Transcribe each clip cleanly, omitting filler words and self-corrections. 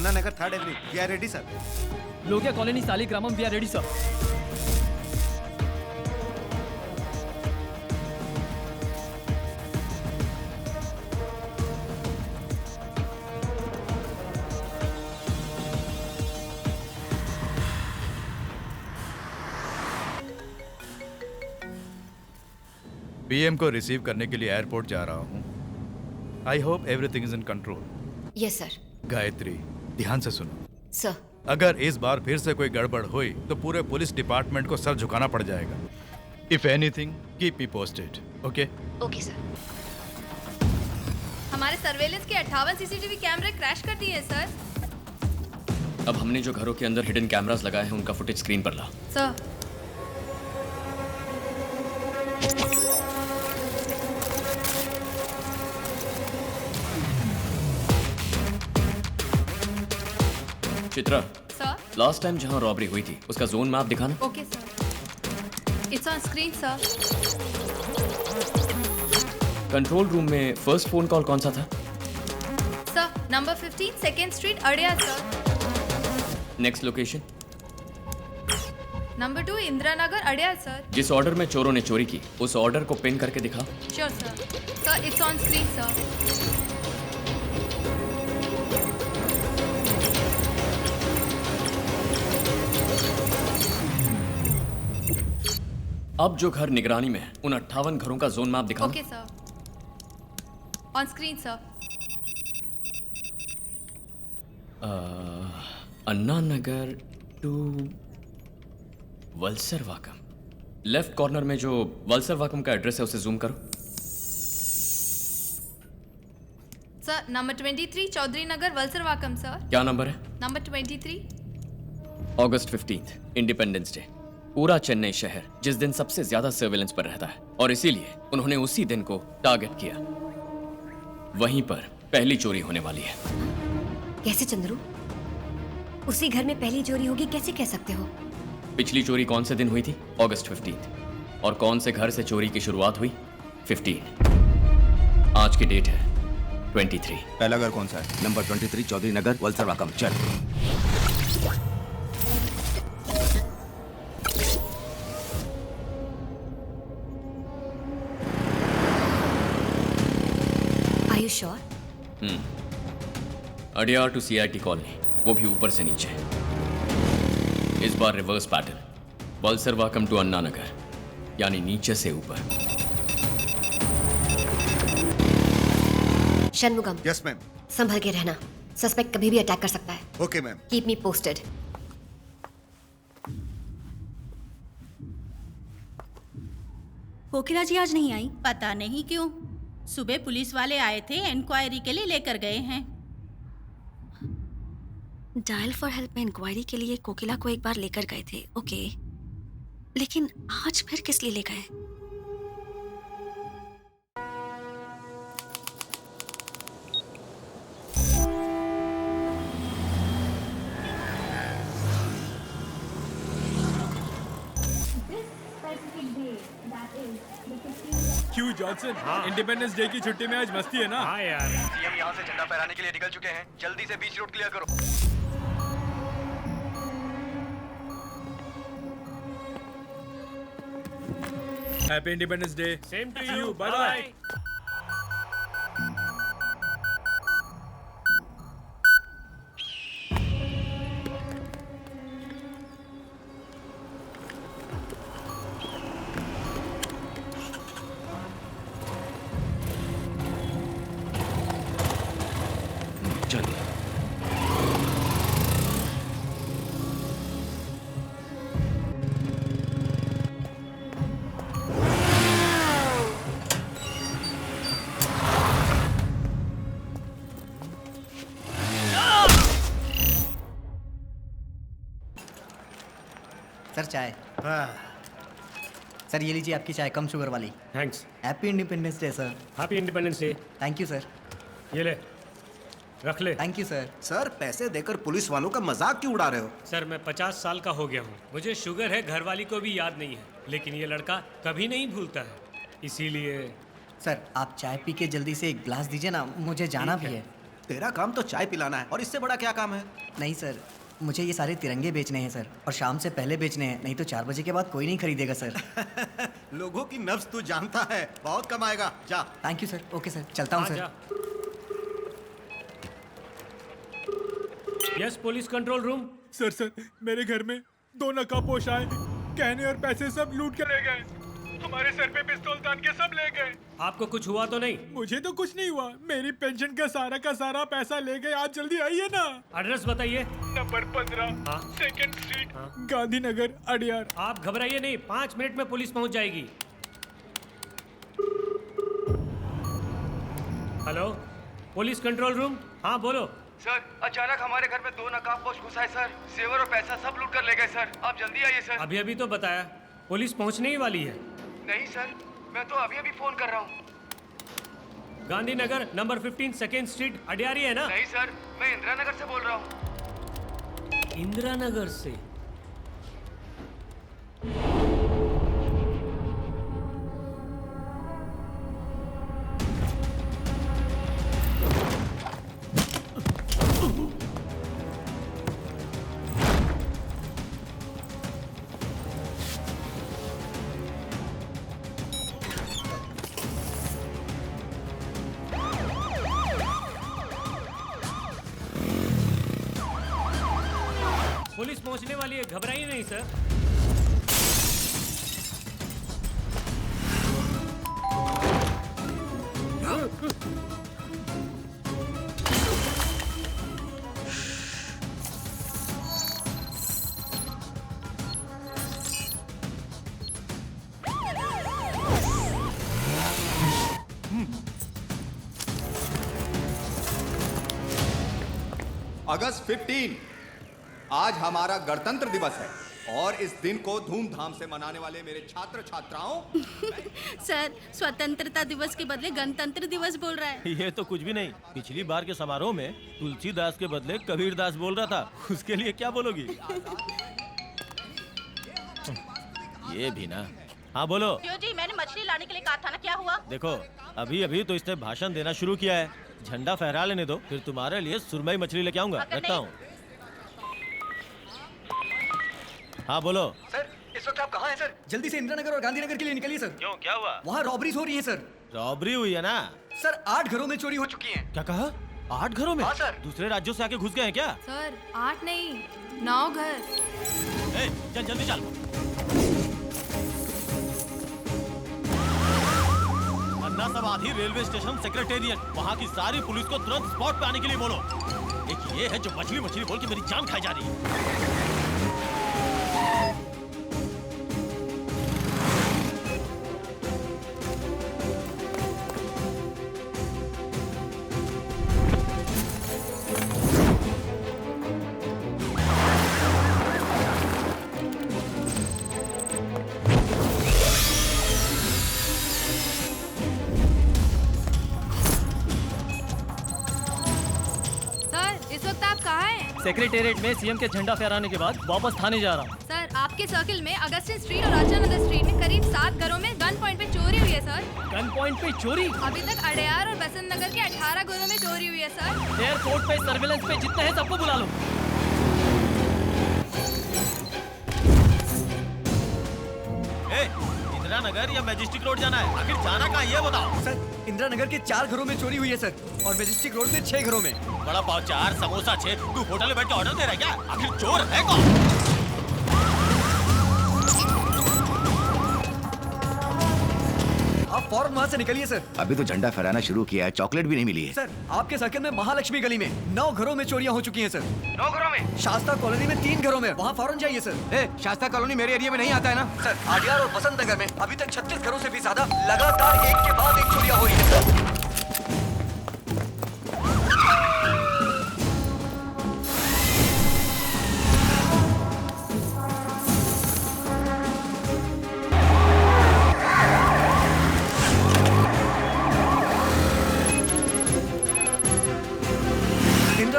Anna Nagar 3rd avenue. We are ready sir. Lohia colony Saligramam, we are ready sir. PM को receive करने के लिए airport जा रहा हूँ। I hope everything is in control. Yes sir. Gayatri, ध्यान से सुनो। सर। अगर इस बार फिर से कोई गड़बड़ हुई तो पूरे पुलिस डिपार्टमेंट को सर झुकाना पड़ जाएगा। If anything keep me posted. Okay? Okay sir. हमारे सर्वेलेंस के 58 सीसीटीवी कैमरे क्रैश कर दिए सर। अब हमने जो घरों के अंदर हिडन कैमरास लगाए हैं उनका फुटेज स्क्रीन पर ला। Sir. Chitra, sir. Last time जहां रॉबरी हुई थी उसका जोन मैप दिखाना। Okay sir. It's on screen sir. Control room में फर्स्ट फोन कॉल कौन सा था? Sir, number 15 2nd street Adyar sir. Next location? Number 2 Indira Nagar Adyar sir. जिस ऑर्डर में चोरों ने चोरी की उस ऑर्डर को पिन करके दिखा। Sure sir. Sir, it's on screen sir. अब जो घर निगरानी में है उन 58 घरों का जोन मैप दिखा। Okay sir. On screen sir. Anna Nagar to Valasaravakkam. Left corner में जो वल्सर वाकम का एड्रेस है उसे जूम करो। Sir, number 23 Chowdhary Nagar वल्सर वाकम sir. क्या नंबर है? नंबर 23। अगस्त 15 इंडिपेंडेंस डे। पूरा चेन्नई शहर जिस दिन सबसे ज्यादा सर्वेलेंस पर रहता है और इसीलिए उन्होंने उसी दिन को टारगेट किया। वहीं पर पहली चोरी होने वाली है। कैसे चंद्रू? उसी घर में पहली चोरी होगी कैसे कह सकते हो? पिछली चोरी कौन से दिन हुई थी? अगस्त 15। और कौन से घर से चोरी की शुरुआत हुई? 15। आज की डेट है 23। पहला घर कौन सा है? Number 23 Chowdhary Nagar Valasaravakkam. चल। Sure? Adyar to CIT colony, वो भी ऊपर से नीचे। इस बार reverse pattern. Valasaravakkam to Anna Nagar, यानी नीचे से ऊपर। शनमुगम। Yes ma'am. संभल के रहना, सस्पेक्ट कभी भी अटैक कर सकता है। Okay ma'am. Keep me posted. Kokila ji आज नहीं आई? पता नहीं क्यों। सुबह पुलिस वाले आए थे, इंक्वायरी के लिए लेकर गए हैं। डायल फॉर हेल्प में इंक्वायरी के लिए कोकिला को एक बार लेकर गए थे, ओके, लेकिन आज फिर किस लिए ले गए? क्यों जॉनसन? इंडिपेंडेंस डे की छुट्टी में आज मस्ती है ना? हाँ यार। सीएम यहाँ से झंडा फहराने के लिए निकल चुके हैं। जल्दी से बीच रोड क्लियर करो। Happy independence day. Same to you. Bye bye. चल। सर चाय। सर ये लीजिए आपकी चाय, कम शुगर वाली। Thanks. Happy independence day sir. Happy independence day. Thank you sir. ये ले, रख ले। Thank you sir. सर पैसे देकर पुलिस वालों का मजाक क्यों उड़ा रहे हो? सर मैं 50 साल का हो गया हूँ। मुझे शुगर है, घर वाली को भी याद नहीं है, लेकिन ये लड़का कभी नहीं भूलता है, इसीलिए। सर आप चाय पी के जल्दी से एक ग्लास दीजिए ना, मुझे जाना भी है। तेरा काम तो चाय पिलाना है, और इससे बड़ा क्या काम है? नहीं सर, मुझे ये सारे तिरंगे बेचने हैं सर, और शाम से पहले बेचने हैं, नहीं तो 4 बजे के बाद कोई नहीं खरीदेगा सर। लोगों की नब्ज तू जानता है, बहुत कमाएगा। जा। Thank you sir. Okay sir, चलता हूँ sir. Yes, police control room. Sir मेरे घर में 2 नकाबपोश आए, गहने और पैसे सब लूट के ले गए। हमारे सर पे पिस्तौल तान के सब ले गए। आपको कुछ हुआ तो नहीं? मुझे तो कुछ नहीं हुआ, मेरी पेंशन का सारा पैसा ले गए। आज जल्दी आइए ना। एड्रेस बताइए। नंबर 15 हाँ। 2nd street, Gandhinagar, Adyar. आप घबराइए नहीं, 5 मिनट में पुलिस पहुंच जाएगी। Hello, police control room. हाँ बोलो। सर, अचानक हमारे घर में 2 नकाबपोश घुस आए सर। जेवर और पैसा सब लूट कर ले गए सर। आप जल्दी आइए सर। अभी तो बताया, पुलिस पहुंचने ही वाली है। नहीं सर, मैं तो अभी फोन कर रहा हूँ। गांधीनगर नंबर 15 2nd स्ट्रीट, अडियारी है ना? नहीं सर, मैं इंदिरा नगर से बोल रहा हूँ। इंदिरा नगर से? पुलिस पहुंचने वाली है, घबराइए नहीं सर। अगस्त 15 आज हमारा गणतंत्र दिवस है और इस दिन को धूमधाम से मनाने वाले मेरे छात्र छात्राओं। सर, स्वतंत्रता दिवस के बदले गणतंत्र दिवस बोल रहा है। ये तो कुछ भी नहीं, पिछली बार के समारोह में तुलसीदास के बदले कबीरदास बोल रहा था, उसके लिए क्या बोलोगी? ये भी ना। हाँ बोलो। क्यों जी, मैंने मछली लाने के लिए कहा था ना, क्या हुआ? देखो, अभी तो इसने भाषण देना शुरू किया है, झंडा फहरा लेने दो, फिर तुम्हारे लिए सुरमई मछली लेके आऊंगा। रखता हूँ। हाँ बोलो। सर, इस वक्त आप कहाँ हैं सर? जल्दी से इंदिरा नगर और गांधीनगर के लिए निकलिए सर। क्यों, क्या हुआ? वहाँ रॉबरीज हो रही है सर। रॉबरी हुई है ना? सर, 8 घरों में चोरी हो चुकी है। क्या कहा? 8 घरों में? हाँ सर। दूसरे राज्यों से आके घुस गए हैं क्या? सर 8 नहीं, 9 घर। चल जल्दी चल। अन्ना समाधि रेलवे स्टेशन सेक्रेटेरिएट, वहाँ की सारी पुलिस को तुरंत स्पॉट पे आने के लिए बोलो। एक ये है जो मछली बोल के मेरी जान खाई जा रही है। सेक्रेटेरिएट में सीएम के झंडा फहराने के बाद वापस थाने जा रहा हूँ। सर, आपके सर्किल में अगस्टिन स्ट्रीट और राजा नगर स्ट्रीट में करीब 7 घरों में गन पॉइंट पे चोरी हुई है सर। गन पॉइंट पे चोरी? अभी तक अडयार और बसंत नगर के 18 घरों में चोरी हुई है सर। एयरपोर्ट पे सर्विलेंस पे जितने हैं सबको बुला लो। इंदिरा नगर या मैजेस्टिक रोड जाना है? आखिर जाना कहाँ ये बताओ। सर, इंदिरा नगर के 4 घरों में चोरी हुई है सर, और मैजेस्टिक रोड में 6 घरों में। बड़ा पाव 4, समोसा 6, तू होटल में बैठ के ऑर्डर दे रहा है क्या? आखिर चोर है कौन? आप फौरन वहाँ से निकलिए सर। अभी तो झंडा फहराना शुरू किया है, चॉकलेट भी नहीं मिली है। सर, आपके सर्कल में महालक्ष्मी गली में 9 घरों में चोरियां हो चुकी हैं सर। 9 घरों में? शास्ता कॉलोनी में 3 घरों में, वहाँ फौरन जाइए सर। शास्ता कॉलोनी मेरे एरिया में नहीं आता है ना? सर, अडियार और बसंत नगर में अभी तक 36 घरों से भी ज्यादा लगातार एक के बाद एक चोरियां हो रही है सर।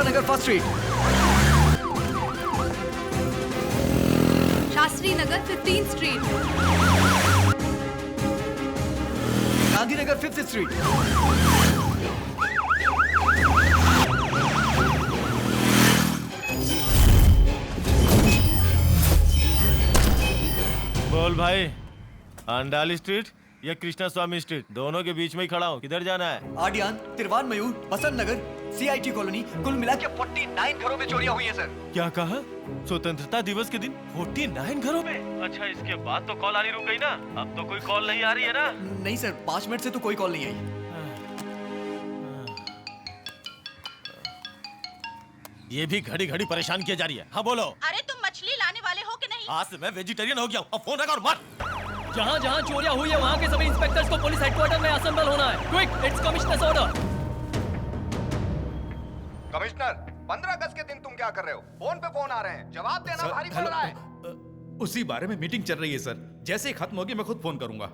नगर 1st street, Shastri Nagar 15th street, Gandhinagar 5th street, बोल भाई, अंडाली स्ट्रीट या कृष्णा स्वामी स्ट्रीट, दोनों के बीच में ही खड़ा हूँ। किधर जाना है? आडियान, तिरवान मयूर, बसंत नगर, CIT कॉलोनी, कुल मिला के 49 घरों में चोरियां हुई हैं सर। क्या कहा? स्वतंत्रता दिवस के दिन 49 घरों में? अच्छा, इसके बाद तो कॉल आनी रुक गई ना? अब तो कोई कॉल नहीं आ रही है ना? नहीं सर, 5 मिनट से तो कोई कॉल नहीं आई। ये भी घड़ी घड़ी परेशान किया जा रही है। हाँ बोलो। अरे तुम मछली लाने वाले हो कि नहीं? आज से मैं वेजिटेरियन हो गया हूँ। अब फोन रख और मत। जहाँ जहाँ चोरियां हुई है वहाँ के सभी इंस्पेक्टर्स को पुलिस हेडक्वार्टर में असेंबल होना है। Quick, it's commissioners order. Commissioner, 15 अगस्त के दिन तुम क्या कर रहे हो? फोन पे फोन आ रहे हैं, जवाब देना भारी पड़ रहा है। उसी बारे में मीटिंग चल रही है सर। जैसे ही खत्म होगी मैं खुद फोन करूंगा।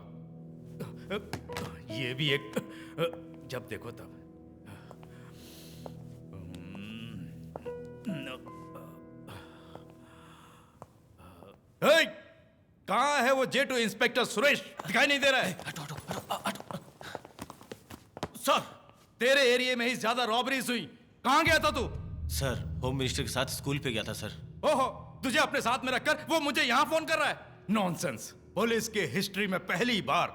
ये भी एक जब देखो तब। कहाँ है वो J2 इंस्पेक्टर सुरेश? दिखाई नहीं दे रहा है। सर, तेरे एरिया में ही ज्यादा रॉबरीज हुई। कहाँ गया था तू? सर, होम मिनिस्टर के साथ स्कूल पे गया था सर। ओहो, तुझे अपने साथ में रखकर वो मुझे यहाँ फोन कर रहा है? नॉनसेंस। पुलिस के हिस्ट्री में पहली बार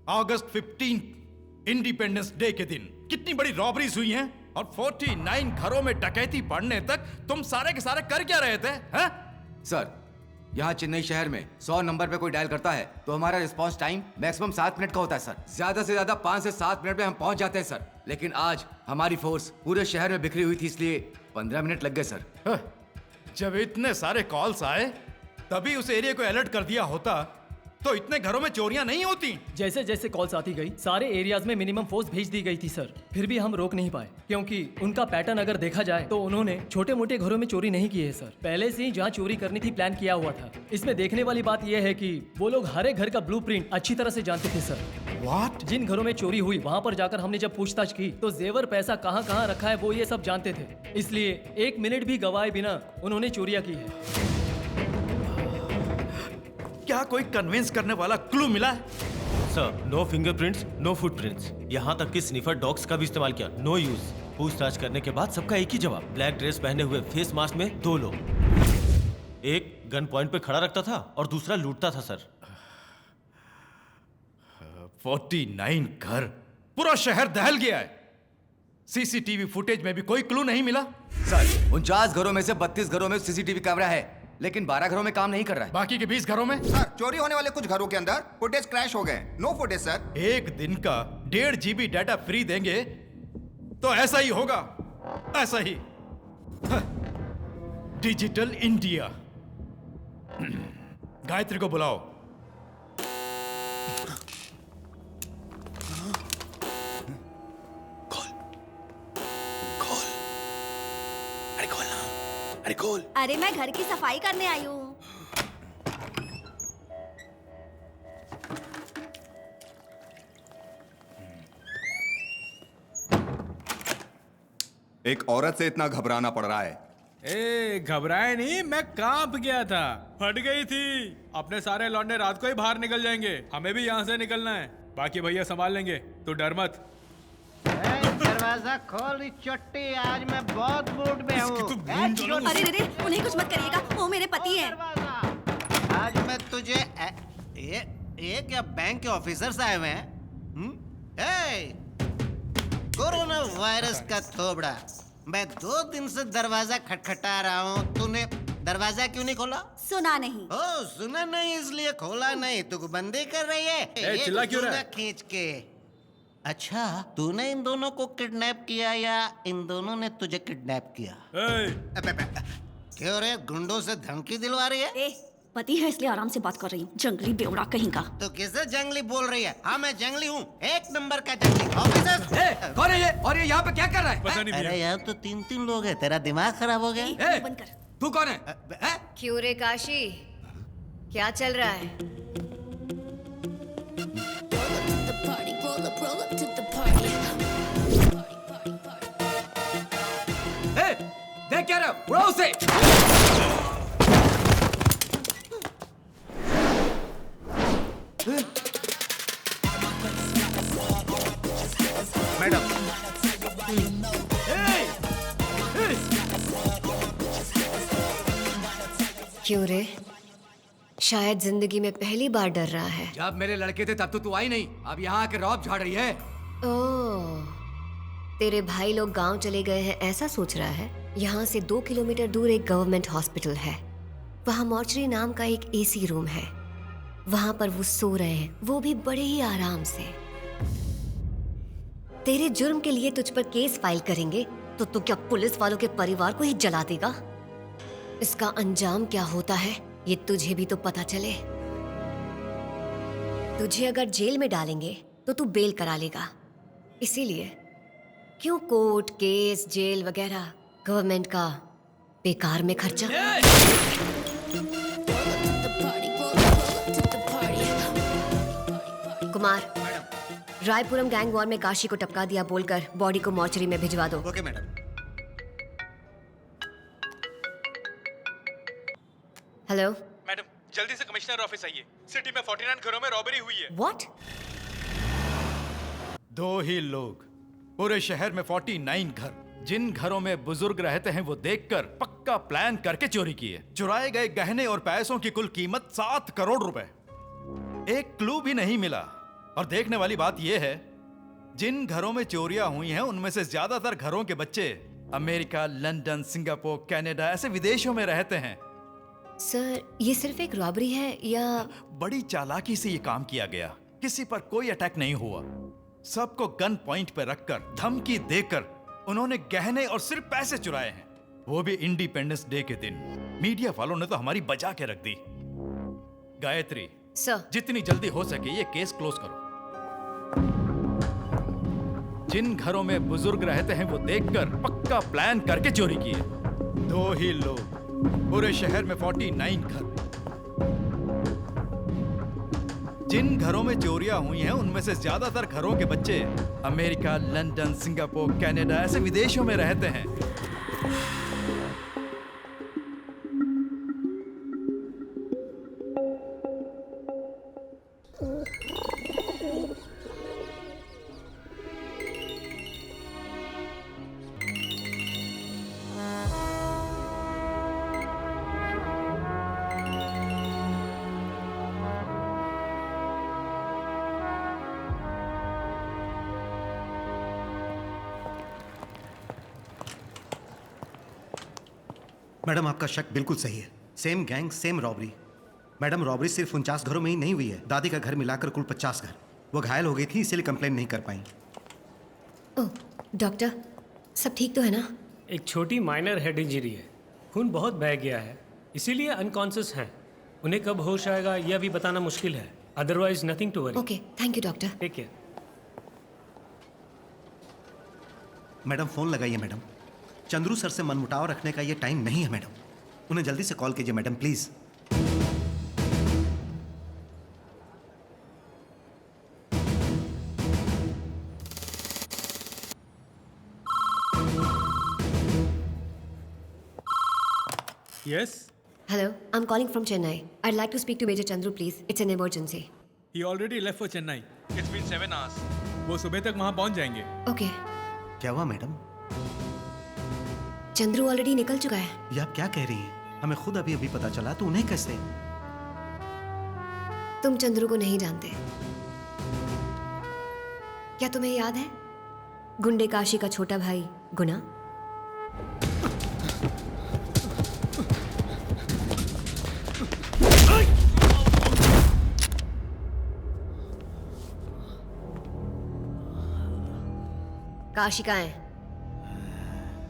अगस्त 15 इंडिपेंडेंस डे के दिन कितनी बड़ी रॉबरीज हुई हैं और 49 घरों में डकैती पड़ने तक तुम सारे के सारे कर क्या रहे थे? हैं? सर, यहाँ चेन्नई शहर में 100 नंबर पे कोई डायल करता है तो हमारा रिस्पांस टाइम मैक्सिमम 7 मिनट का होता है सर। ज्यादा से ज्यादा 5 से 7 मिनट में हम पहुँच जाते हैं सर। लेकिन आज हमारी फोर्स पूरे शहर में बिखरी हुई थी, इसलिए 15 मिनट लग गए सर। जब इतने सारे कॉल्स आए तभी उस एरिया को अलर्ट कर दिया होता तो इतने घरों में चोरियां नहीं होती। जैसे जैसे कॉल्स आती गई सारे एरियाज में मिनिमम फोर्स भेज दी गई थी सर। फिर भी हम रोक नहीं पाए क्योंकि उनका पैटर्न अगर देखा जाए तो उन्होंने छोटे मोटे घरों में चोरी नहीं की है सर। पहले से ही जहाँ चोरी करनी थी प्लान किया हुआ था। इसमें देखने वाली बात यह है कि वो लोग हर एक घर का ब्लूप्रिंट अच्छी तरह से जानते थे सर। What? जिन घरों में चोरी हुई वहाँ पर जाकर हमने जब पूछताछ की तो जेवर पैसा कहाँ कहाँ रखा है वो ये सब जानते थे। इसलिए 1 मिनट भी गवाए बिना उन्होंने चोरियां की है। क्या कोई कन्विंस करने वाला क्लू मिला है? Sir, no fingerprints, no footprints. यहाँ तक कि स्निफर डॉग्स का भी इस्तेमाल किया, नो यूज। पूछताछ करने के बाद सबका एक ही जवाब, ब्लैक ड्रेस पहने हुए फेस मास्क में 2 लोग। एक गन पॉइंट पे खड़ा रखता था और दूसरा लूटता था सर। 49 घर, पूरा शहर दहल गया है। सीसीटीवी फुटेज में भी कोई क्लू नहीं मिला सर। 49 घरों में से 32 घरों में सीसीटीवी कैमरा है, लेकिन 12 घरों में काम नहीं कर रहा है। बाकी के 20 घरों में? सर, चोरी होने वाले कुछ घरों के अंदर फुटेज क्रैश हो गए, नो फुटेज सर। एक दिन का 1.5 GB डाटा फ्री देंगे तो ऐसा ही होगा, ऐसा ही। Digital India. गायत्री को बुलाओ। अरे मैं घर की सफाई करने आई हूँ। एक औरत से इतना घबराना पड़ रहा है। ए, घबराए नहीं, मैं कांप गया था। फट गई थी। अपने सारे लौंडे रात को ही बाहर निकल जाएंगे, हमें भी यहाँ से निकलना है। बाकी भैया संभाल लेंगे, तू डर मत। दरवाजा खोल चट्टी, आज मैं बहुत मूड में हूँ। अरे रे, उन्हें कुछ मत करिएगा, वो मेरे पति हैं। आज मैं तुझे ये क्या बैंक के ऑफिसर्स आए हुए हैं? कोरोना वायरस का थोबड़ा, मैं 2 दिन से दरवाजा खटखटा रहा हूँ, तूने दरवाजा क्यों नहीं खोला? सुना नहीं। ओ, सुना नहीं इसलिए खोला नहीं, तू बंदी कर रही है? चिल्ला क्यों रहा है? खींच के। अच्छा, तूने इन दोनों को किडनैप किया या इन दोनों ने तुझे किडनैप किया? क्यों रे, गुंडों से धमकी दिलवा रही है? पति है इसलिए आराम से बात कर रही हूँ, जंगली बेवड़ा कहीं का। तो किसे जंगली बोल रही है? हाँ, मैं जंगली हूँ, 1 नंबर का जंगली। ऑफिसर, कौन है ये? और ये यहाँ पे क्या कर रहा है? पता नहीं। अरे यहाँ तो 3 लोग हैं, तेरा दिमाग खराब हो गया? बंद कर। तू कौन है? क्यों रे काशी, क्या चल रहा है? देख क्या रहा, उड़ाओ उसे। मैडम, क्यों रे, शायद जिंदगी में पहली बार डर रहा है। जब मेरे लड़के थे तब तो तू आई नहीं, अब यहाँ आके रौब झाड़ रही है। ओह, तेरे भाई लोग गांव चले गए हैं ऐसा सोच रहा है। यहाँ से 2 किलोमीटर दूर एक गवर्नमेंट हॉस्पिटल है। वहाँ मॉर्चरी नाम का एक एसी रूम है। वहाँ पर वो सो रहे हैं, वो भी बड़े ही आराम से। तेरे जुर्म के लिए तुझ पर केस फाइल करेंगे तो तू क्या पुलिस वालों के परिवार को ही जला देगा? इसका अंजाम क्या होता है ये तुझे भी तो पता चले। तुझे अगर जेल में डालेंगे तो तू बेल करा लेगा। इसीलिए क्यों कोर्ट केस जेल वगैरह, गवर्नमेंट का बेकार में खर्चा। कुमार, रायपुरम गैंग वॉर में काशी को टपका दिया बोलकर बॉडी को मॉर्चरी में भिजवा दो। Okay madam. हेलो मैडम, जल्दी से कमिश्नर ऑफिस आइए। सिटी में 49 घरों में रॉबरी हुई है। व्हाट? 2 ही लोग, पूरे शहर में 49 घर। जिन घरों में बुजुर्ग रहते हैं वो देखकर पक्का प्लान करके चोरी किए। चुराए गए गहने और पैसों की कुल कीमत 7 करोड़ रुपए। एक क्लू भी नहीं मिला। और देखने वाली बात यह है, जिन घरों में चोरियां हुई हैं उनमें से ज्यादातर घरों के बच्चे अमेरिका, लंदन, सिंगापुर, कनाडा ऐसे विदेशों में रहते हैं। सर, ये सिर्फ एक रॉबरी है या? बड़ी चालाकी से ये काम किया गया। किसी पर कोई अटैक नहीं हुआ। सबको गन पॉइंट पर रखकर, धमकी देकर उन्होंने गहने और सिर्फ पैसे चुराए हैं, वो भी इंडिपेंडेंस डे के दिन। मीडिया वालों ने तो हमारी बचा के रख दी। गायत्री सर, जितनी जल्दी हो सके ये केस क्लोज करो। जिन घरों में बुजुर्ग रहते हैं वो देखकर पक्का प्लान करके चोरी किए। 2 ही लोग, पूरे शहर में 49 घर। जिन घरों में चोरियां हुई हैं उनमें से ज्यादातर घरों के बच्चे अमेरिका, लंदन, सिंगापुर, कनाडा ऐसे विदेशों में रहते हैं। मैडम, आपका शक बिल्कुल सही है। Same gang, same robbery. Madam, robbery सिर्फ 49 घरों में ही नहीं हुई है। दादी का घर मिलाकर कुल 50 घर। वो घायल हो गई थी इसीलिए कंप्लेन नहीं कर पाई। ओह, डॉक्टर, सब ठीक तो है ना? एक छोटी माइनर हेड इंजरी है। खून बहुत बह गया है, इसीलिए अनकॉन्शियस हैं। उन्हें कब होश आएगा यह भी बताना मुश्किल है। Otherwise nothing to worry. Okay, thank you doctor. Take care. Madam, phone लगाइए मैडम। चंद्रू सर से मनमुटाव रखने का ये टाइम नहीं है मैडम। उन्हें जल्दी से कॉल कीजिए madam, please. Yes? Hello, I'm calling from Chennai. I'd like to speak to Major Chandru, please. It's an emergency. He already left for Chennai. It's been 7 hours. वो सुबह तक वहाँ पहुँच जाएंगे। Okay. क्या हुआ मैडम? चंद्रू ऑलरेडी निकल चुका है। ये आप क्या कह रही हैं? हमें खुद अभी अभी पता चला, तो उन्हें कैसे? तुम चंद्रू को नहीं जानते। क्या तुम्हें याद है गुंडे काशी का छोटा भाई गुना? काशी कहाँ है?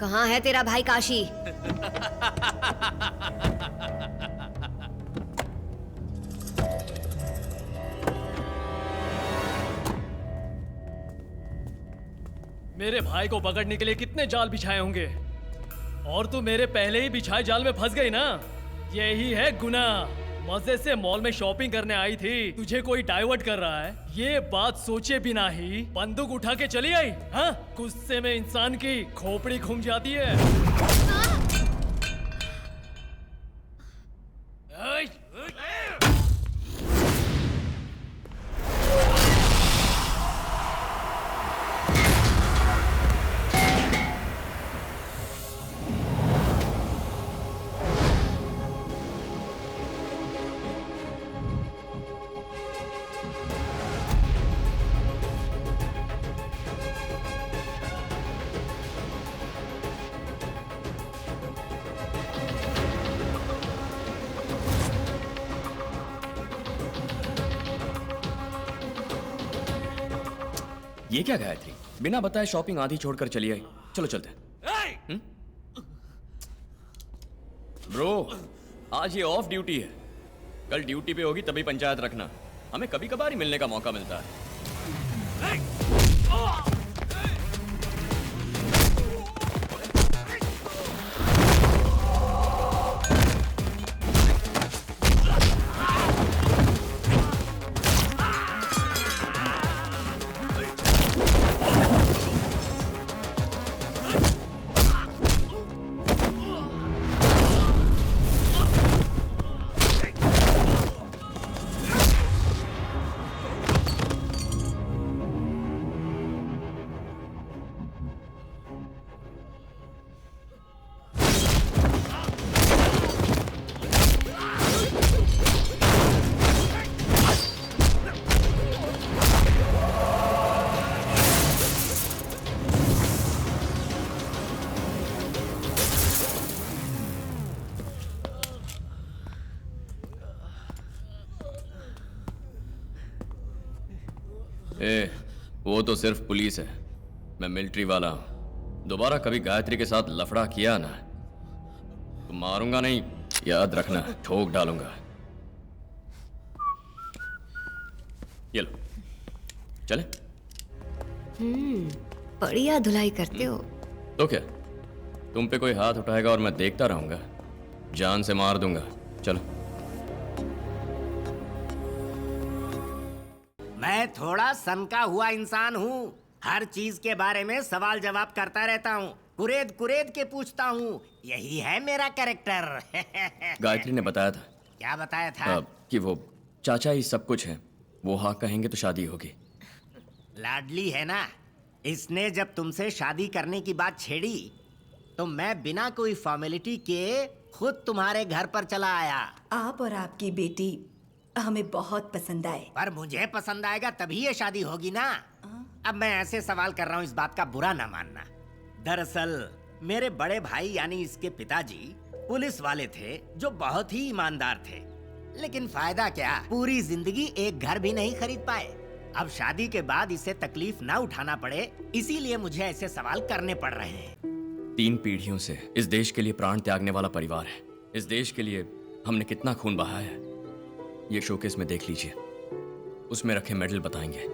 कहाँ है तेरा भाई काशी? मेरे भाई को पकड़ने के लिए कितने जाल बिछाए होंगे, और तू मेरे पहले ही बिछाए जाल में फंस गई ना। यही है गुनाह। मजे से मॉल में शॉपिंग करने आई थी, तुझे कोई डाइवर्ट कर रहा है, ये बात सोचे बिना ही बंदूक उठा के चली आई। हाँ, गुस्से में इंसान की खोपड़ी घूम जाती है। ये क्या गायत्री, बिना बताए शॉपिंग आधी छोड़कर चली आई। चलो चलते हैं। ब्रो, आज ये ऑफ ड्यूटी है, कल ड्यूटी पे होगी तभी पंचायत रखना। हमें कभी कभार ही मिलने का मौका मिलता है। वो तो सिर्फ पुलिस है, मैं मिलिट्री वाला हूं। दोबारा कभी गायत्री के साथ लफड़ा किया ना तो मारूंगा नहीं, याद रखना, ठोक डालूंगा। ये लो, चले। बढ़िया धुलाई करते हो। तो क्या, तुम पे कोई हाथ उठाएगा और मैं देखता रहूंगा? जान से मार दूंगा। चलो। मैं थोड़ा सनका हुआ इंसान हूँ, हर चीज के बारे में सवाल जवाब करता रहता हूँ, कुरेद कुरेद के पूछता हूँ, यही है मेरा कैरेक्टर। गायत्री ने बताया था। क्या बताया था? कि वो चाचा ही सब कुछ है, वो हाँ कहेंगे तो शादी होगी। लाडली है ना, इसने जब तुमसे शादी करने की बात छेड़ी तो मैं बिना कोई फॉर्मेलिटी के खुद तुम्हारे घर पर चला आया। आप और आपकी बेटी हमें बहुत पसंद आए। पर मुझे पसंद आएगा तभी ये शादी होगी ना। अब मैं ऐसे सवाल कर रहा हूँ, इस बात का बुरा ना मानना। दरअसल मेरे बड़े भाई यानी इसके पिताजी पुलिस वाले थे जो बहुत ही ईमानदार थे, लेकिन फायदा क्या, पूरी जिंदगी एक घर भी नहीं खरीद पाए। अब शादी के बाद इसे तकलीफ ना उठाना पड़े, इसीलिए मुझे ऐसे सवाल करने पड़ रहे हैं। 3 पीढ़ियों से इस देश के लिए प्राण त्यागने वाला परिवार है। इस देश के लिए हमने कितना खून बहाया है, ये शोकेस में देख लीजिए। उसमें रखे मेडल बताएंगे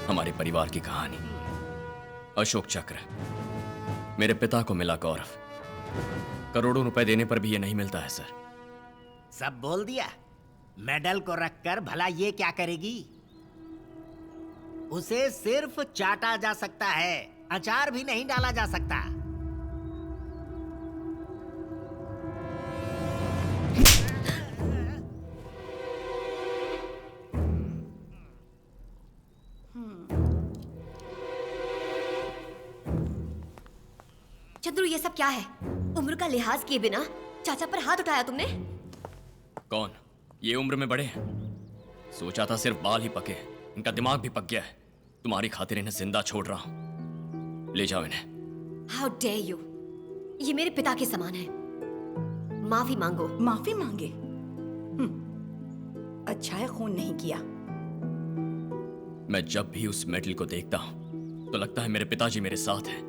हमारे परिवार की कहानी। अशोक चक्र, मेरे पिता को मिला गौरव। करोड़ों रुपए देने पर भी ये नहीं मिलता है सर। सब बोल दिया। मेडल को रखकर भला ये क्या करेगी? उसे सिर्फ चाटा जा सकता है, अचार भी नहीं डाला जा सकता। चंद्रू, ये सब क्या है? उम्र का लिहाज किए बिना चाचा पर हाथ उठाया तुमने? कौन? ये उम्र में बड़े हैं? सोचा था सिर्फ बाल ही पके, इनका दिमाग भी पक गया है। तुम्हारी खातिर इन्हें जिंदा छोड़ रहा हूं, ले जाओ इन्हें। How dare you! ये मेरे पिता के समान है। माफी मांगो। माफी मांगे? अच्छा है खून नहीं किया। मैं जब भी उस मेडल को देखता हूं तो लगता है मेरे पिताजी मेरे साथ हैं,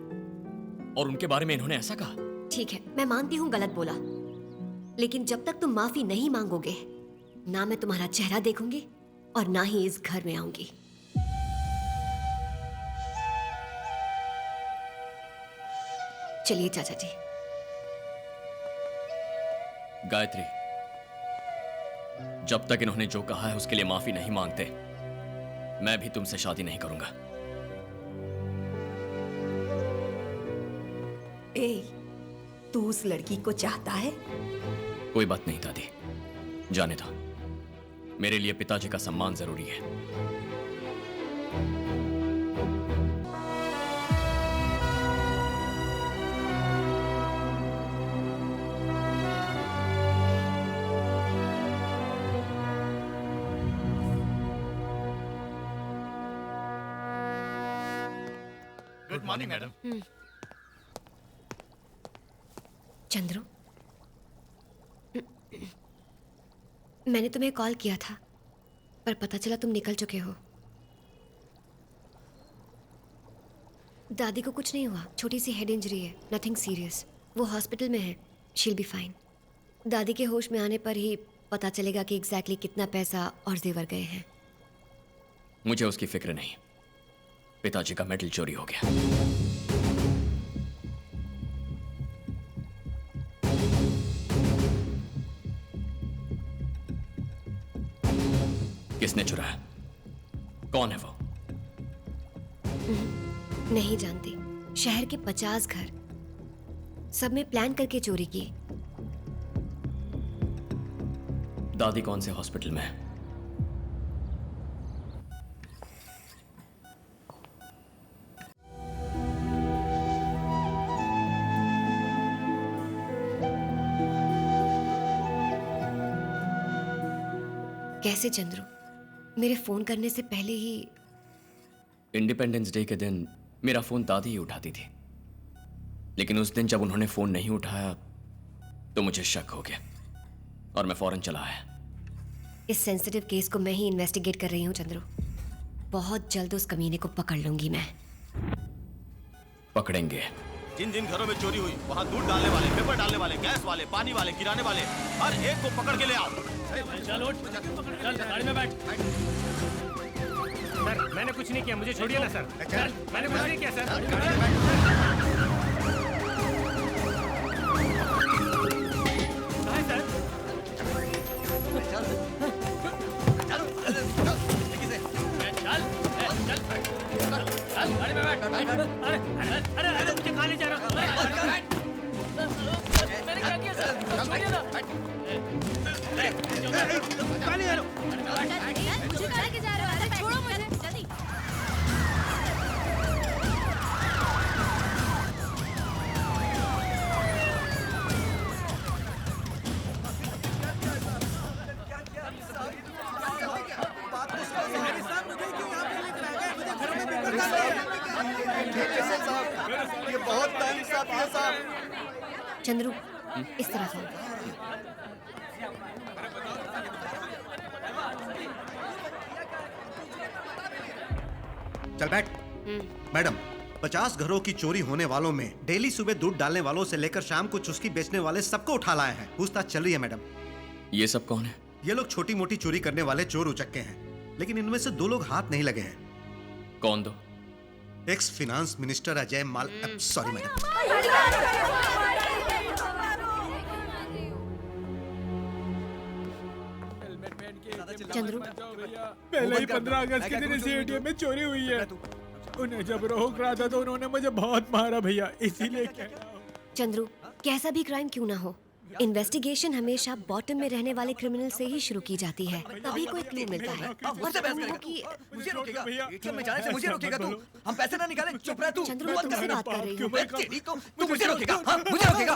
और उनके बारे में इन्होंने ऐसा कहा। ठीक है, मैं मानती हूँ गलत बोला, लेकिन जब तक तुम माफी नहीं मांगोगे ना मैं तुम्हारा चेहरा देखूंगी और ना ही इस घर में आऊंगी। चलिए चाचा जी। गायत्री, जब तक इन्होंने जो कहा है उसके लिए माफी नहीं मांगते, मैं भी तुमसे शादी नहीं करूंगा। ए, तू उस लड़की को चाहता है? कोई बात नहीं दादी, जाने दो। मेरे लिए पिताजी का सम्मान जरूरी है। Good morning madam. चंद्रू, मैंने तुम्हें कॉल किया था पर पता चला तुम निकल चुके हो। दादी को कुछ नहीं हुआ, छोटी सी हेड इंजरी है, नथिंग सीरियस। वो हॉस्पिटल में है, शील बी फाइन। दादी के होश में आने पर ही पता चलेगा कि एग्जैक्टली कितना पैसा और जेवर गए हैं। मुझे उसकी फिक्र नहीं। पिताजी का मेडल चोरी हो गया। किसने चुराया? कौन है वो? नहीं जानती। शहर के 50 घर, सब में प्लान करके चोरी की। दादी कौन से हॉस्पिटल में है? कैसे चंद्रू? मेरे फोन करने से पहले ही। इंडिपेंडेंस डे के दिन मेरा फोन दादी ही उठाती थी, लेकिन उस दिन जब उन्होंने फोन नहीं उठाया तो मुझे शक हो गया और मैं फौरन चला आया। इस सेंसिटिव केस को मैं ही इन्वेस्टिगेट कर रही हूँ चंद्रू। बहुत जल्द उस कमीने को पकड़ लूंगी मैं। पकड़ेंगे। जिन जिन घरों में चोरी हुई वहाँ दूध डालने वाले, पेपर डालने वाले, गैस वाले, पानी वाले, किराने वाले, हर एक को पकड़ के ले आओ। चल उठ, चल गाड़ी में बैठ। सर मैंने कुछ नहीं किया, मुझे छोड़िए ना सर। सर मैंने कुछ नहीं किया सर। अरे मुझे कहाँ ले जा रहा हूँ? मैंने क्या किया सर? छोड़िए ना। मुझे कहाँ लेके जा रहे हो? अरे छोड़ो मुझे, जल्दी। ये बहुत नाइंसाफी है साहब। चंद्रू इस तरफ आओ। चल बैठ। मैडम, 50 घरों की चोरी होने वालों में डेली सुबह दूध डालने वालों से लेकर शाम को चुस्की बेचने वाले सबको उठा लाए हैं। पूछताछ चल रही है मैडम। ये सब कौन है? ये लोग छोटी मोटी चोरी करने वाले चोर उचक्के हैं, लेकिन इनमें से 2 लोग हाथ नहीं लगे हैं। कौन दो? Ex finance minister Ajay Mal. Sorry madam. Chandru पहले ही 15 अगस्त के दिन इसी एटीएम में चोरी हुई है। उन्हें जब रोक रहा था तो उन्होंने मुझे बहुत मारा भैया, इसीलिए कह रहा हूं। चंद्रू कैसा भी क्राइम क्यों ना हो, इन्वेस्टिगेशन हमेशा बॉटम में रहने वाले क्रिमिनल से ही शुरू की जाती है, तभी कोई क्लू मिलता है। मुझसे बहस करेगा? मुझे रोकेगा? एटीएम में जाने से मुझे रोकेगा तू? हम पैसे ना निकालें, चुप रह तू। चंद्रू मैं तुमसे बात कर रही हूँ। तेरी तो तू मुझे रोकेगा? हाँ मुझे रोकेगा?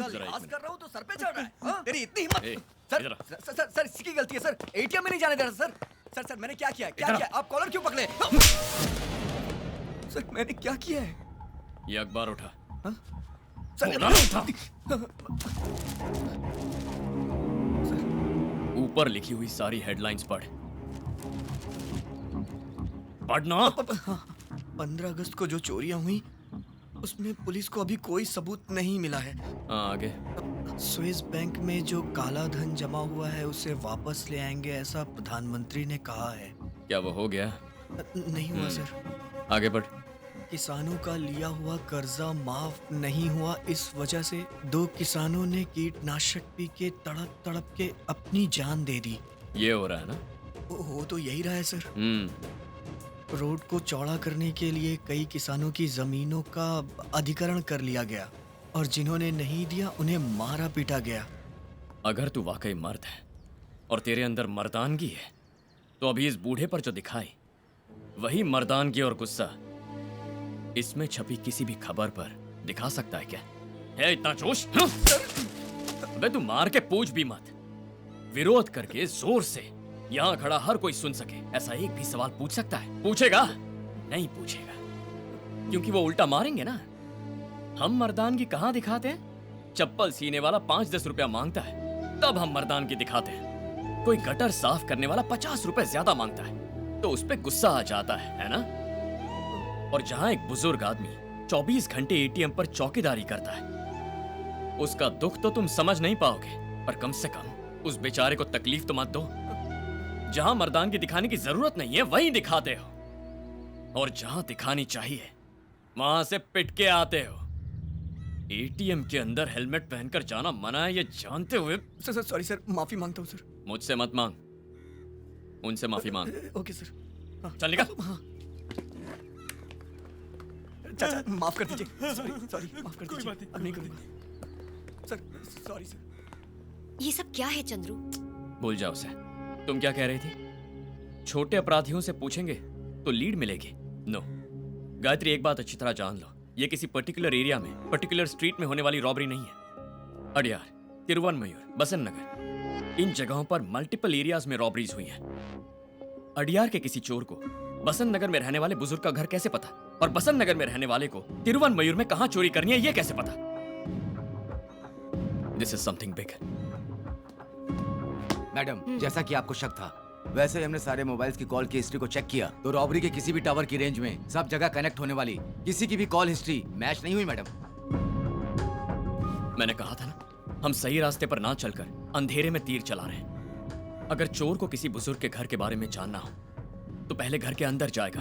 लिहाज कर रहा हूँ तो सर पे चढ़ रहा है? हाँ? तेरी इतनी हिम्मत? सर इसकी गलती है सर, एटीएम में नहीं जाने दे रहा सर। सर मैंने क्या किया? क्या किया? आप कॉलर क्यों पकड़े? सर मैंने क्या किया है? ये अखबार उठा। ऊपर लिखी हुई सारी हेडलाइंस पढ़। पढ़ना। 15 अगस्त को जो चोरियां हुई उसमें पुलिस को अभी कोई सबूत नहीं मिला है। आगे। स्विस बैंक में जो काला धन जमा हुआ है उसे वापस ले आएंगे, ऐसा प्रधानमंत्री ने कहा है। क्या वो हो गया? नहीं हुआ सर। आगे बढ़। किसानों का लिया हुआ कर्जा माफ नहीं हुआ, इस वजह से 2 किसानों ने कीटनाशक पी के तड़प तड़प के अपनी जान दे दी। ये हो रहा है ना? हो तो यही रहा है सर। रोड को चौड़ा करने के लिए कई किसानों की जमीनों का अधिग्रहण कर लिया गया और जिन्होंने नहीं दिया उन्हें मारा पीटा गया। अगर तू वाकई मर्द है और तेरे अंदर मर्दानगी है तो अभी इस बूढ़े पर जो दिखाई वही मर्दानगी और गुस्सा इसमें छपी किसी भी खबर पर दिखा सकता है क्या? है इतना जोश? अबे तू मार के पूछ भी मत, विरोध करके जोर से यहाँ खड़ा हर कोई सुन सके ऐसा एक भी सवाल पूछ सकता है? पूछेगा? नहीं पूछेगा, क्योंकि वो उल्टा मारेंगे ना। हम मर्दानगी कहाँ दिखाते हैं? चप्पल सीने वाला 5-10 रुपया मांगता है तब हम मर्दानगी दिखाते हैं। कोई गटर साफ करने वाला 50 रुपए ज्यादा मांगता है तो उस पे गुस्सा आ जाता है ना? और जहां एक बुजुर्ग आदमी 24 घंटे एटीएम पर चौकीदारी करता है। उसका दुख तो तुम समझ नहीं पाओगे, पर कम से कम उस बेचारे को तकलीफ तो मत दो। जहां मर्दानगी दिखाने की जरूरत नहीं है वहीं दिखाते हो, और जहां दिखानी चाहिए वहां से पिट के आते हो। एटीएम के अंदर हेलमेट पहनकर जाना मना है, ये जानते हुए। सर सॉरी सर, माफी मांगता हूँ सर। मुझसे मत मांग, उनसे माफी मांग। Okay sir. चल निकल। चाचा माफ कर दीजिए। सॉरी माफ कर दीजिए। अब नहीं करूंगा सर। Sorry sir. ये सब क्या है चंद्रू? भूल जाओ उसे। तुम क्या कह रही थी? छोटे अपराधियों से पूछेंगे तो लीड मिलेगी? नो। गायत्री, एक बात अच्छी तरह जान लो, ये किसी पर्टिकुलर एरिया में, पर्टिकुलर स्ट्रीट में होने वाली रॉबरी नहीं है। अडियार, तिरुवनमयूर, बसंत नगर, इन जगहों पर मल्टीपल एरियाज में रॉबरीज हुई हैं। अडियार के किसी चोर को बसंत नगर में रहने वाले बुजुर्ग का घर कैसे पता, और बसंत नगर में रहने वाले को तिरुवनमयूर में कहां चोरी करनी है ये कैसे पता? This is something big. Madam, जैसा कि आपको शक था, वैसे ही हमने सारे मोबाइल्स की कॉल की हिस्ट्री को चेक किया, तो रॉबरी के किसी भी टावर की रेंज में सब जगह कनेक्ट होने वाली किसी की भी कॉल हिस्ट्री मैच नहीं हुई मैडम। मैंने कहा था ना, हम सही रास्ते पर ना चलकर अंधेरे में तीर चला रहे हैं। अगर चोर को किसी बुजुर्ग के घर के बारे में जानना हो तो पहले घर के अंदर जाएगा,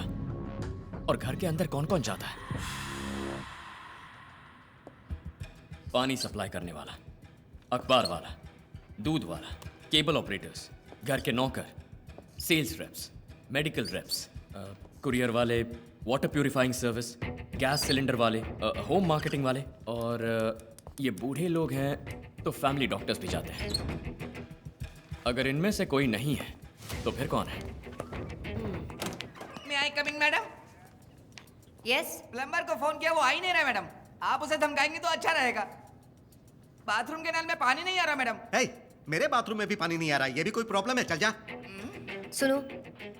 और घर के अंदर कौन कौन जाता है? पानी सप्लाई करने वाला, अखबार वाला, दूध वाला, केबल ऑपरेटर्स, घर के नौकर, sales reps, medical reps, courier वाले, water purifying service, gas cylinder वाले, होम मार्केटिंग वाले, और ये बूढ़े लोग हैं तो फैमिली डॉक्टर्स भी जाते हैं। अगर इनमें से कोई नहीं है तो फिर कौन है? मैं I coming madam? Yes. Plumber को फोन किया, वो आ ही नहीं रहा मैडम। आप उसे धमकाएंगे तो अच्छा रहेगा। बाथरूम के नल में पानी नहीं आ रहा मैडम। hey, मेरे बाथरूम में भी पानी नहीं आ रहा, ये भी कोई प्रॉब्लम है? चल जा। सुनो,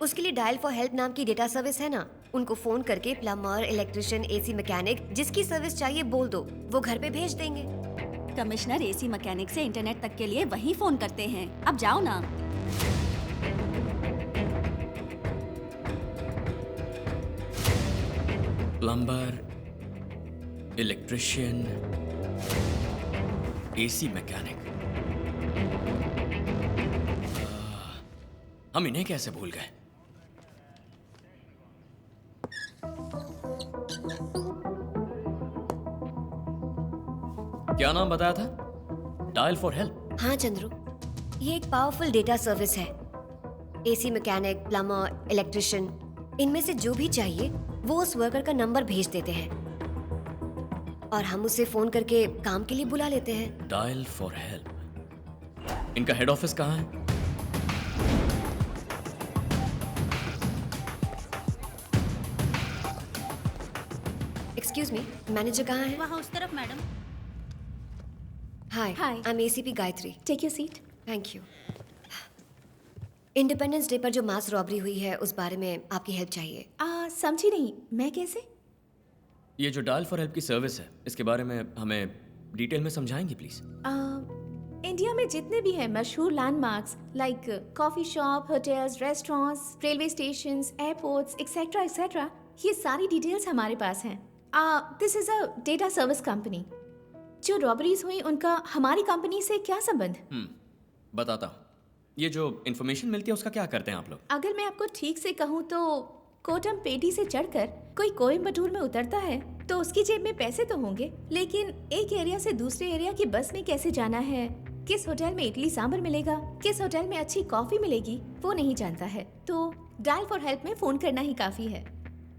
उसके लिए डायल फॉर हेल्प नाम की डेटा सर्विस है ना, उनको फोन करके प्लम्बर, इलेक्ट्रिशियन, एसी मैकेनिक, जिसकी सर्विस चाहिए बोल दो, वो घर पे भेज देंगे। कमिश्नर एसी मैकेनिक से इंटरनेट तक के लिए वही फोन करते हैं। अब जाओ ना। प्लम्बर, इलेक्ट्रिशियन, एसी मैकेनिक, हम इन्हें कैसे भूल गए? क्या नाम बताया था? Dial for help? हाँ चंद्रू, ये एक पावरफुल डेटा सर्विस है। एसी मैकेनिक, प्लम्बर, इलेक्ट्रिशियन, इनमें से जो भी चाहिए वो उस वर्कर का नंबर भेज देते हैं और हम उसे फोन करके काम के लिए बुला लेते हैं। Dial for help. इनका हेड ऑफिस कहाँ है? एक्सक्यूज मी, मैनेजर कहाँ है? वहाँ उस तरफ madam. Hi, Hi. I am ACP Gayatri. Take your seat. Thank you. Independence day पर जो मास रॉबरी हुई है उस बारे में आपकी हेल्प चाहिए। समझी नहीं, मैं कैसे? ये जो डायल फॉर हेल्प की सर्विस है, इसके बारे में हमें डिटेल में समझाएंगी प्लीज? इंडिया में जितने भी हैं मशहूर landmarks like coffee shop, hotels, restaurants, railway stations, airports etcetera etcetera, ये सारी डिटेल्स हमारे पास हैं। This is a data service company. जो रॉबरीज हुई उनका हमारी कंपनी से क्या संबंध? बताता हूँ। ये जो इन्फॉर्मेशन मिलती है उसका क्या करते हैं आप लोग? अगर मैं आपको ठीक से कहूँ तो कोटम पेटी से चढ़कर कोई कोयम्बटूर में उतरता है तो उसकी जेब में पैसे तो होंगे, लेकिन एक एरिया से दूसरे एरिया की बस में कैसे जाना है, किस होटल में इडली सांभर मिलेगा, किस होटल में अच्छी कॉफी मिलेगी, वो नहीं जानता है। तो डायल फॉर हेल्प में फोन करना ही काफी है।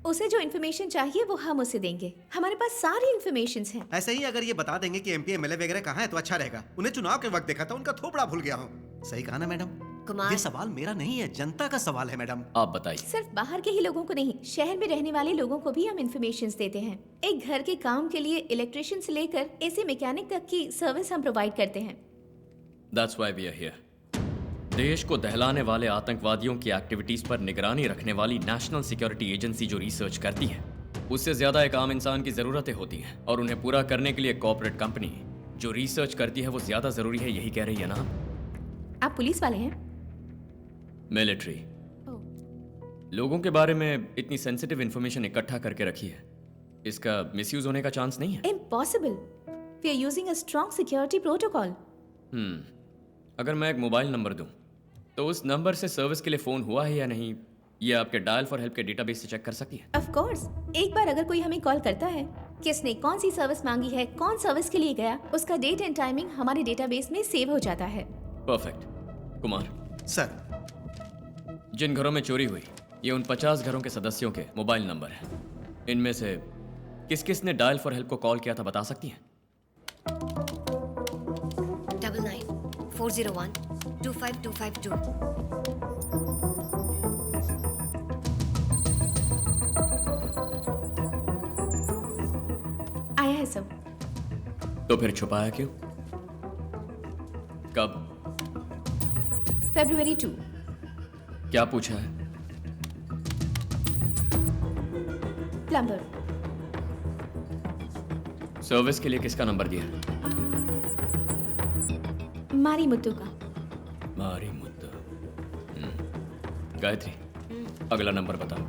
उसे जो इन्फॉर्मेशन चाहिए वो हम उसे देंगे। हमारे पास सारी इन्फॉर्मेशन है। ऐसे ही अगर ये बता देंगे कि एमपी एमएलए वगैरह कहाँ है तो अच्छा रहेगा। उन्हें चुनाव के वक्त देखा था, उनका थोपड़ा भूल गया हूँ। सही कहा ना मैडम? कुमार, ये सवाल मेरा नहीं है, जनता का सवाल है मैडम। आप बताइए। सिर्फ बाहर के ही लोगों को नहीं, शहर में रहने वाले लोगों को भी हम इन्फॉर्मेशन देते हैं। एक घर के काम के लिए इलेक्ट्रिशियन से लेकर एसी मैकेनिक तक की सर्विस हम प्रोवाइड करते हैं। That's why we are here. देश को दहलाने वाले आतंकवादियों की एक्टिविटीज पर निगरानी रखने वाली नेशनल सिक्योरिटी एजेंसी जो रिसर्च करती है, उससे ज्यादा एक आम इंसान की जरूरतें होती हैं, और उन्हें पूरा करने के लिए कॉर्पोरेट कंपनी जो रिसर्च करती है वो ज्यादा जरूरी है, यही कह रही है ना? आप पुलिस वाले हैं? मिलिट्री। लोगों के बारे में इतनी सेंसिटिव इंफॉर्मेशन इकट्ठा करके रखी है इसका मिसयूज होने का चांस नहीं है? Impossible. We are using a strong security protocol. अगर मैं एक मोबाइल नंबर दूं, तो उस नंबर से सर्विस के लिए फोन हुआ है या नहीं, ये आपके डायल फॉर हेल्प के डेटाबेस से चेक कर सकती है? Of course. एक बार अगर कोई हमें कॉल करता है, किसने कौन सी सर्विस मांगी है, कौन सर्विस के लिए गया, उसका डेट एंड टाइमिंग हमारे डेटाबेस में सेव हो जाता है। परफेक्ट। कुमार सर, जिन घरों में चोरी हुई, ये उन 50 घरों के सदस्यों के मोबाइल नंबर हैं। इनमें से किस किस ने डायल फॉर हेल्प को कॉल किया था, बता सकती हैं? 99-401-25252। आया है सब। तो फिर छुपाया क्यों? कब? February 2। क्या पूछा है? प्लम्बर। सर्विस के लिए किसका नंबर दिया? मारी मुत्तू का। मारी मुत्तू। गायत्री, अगला नंबर बताओ।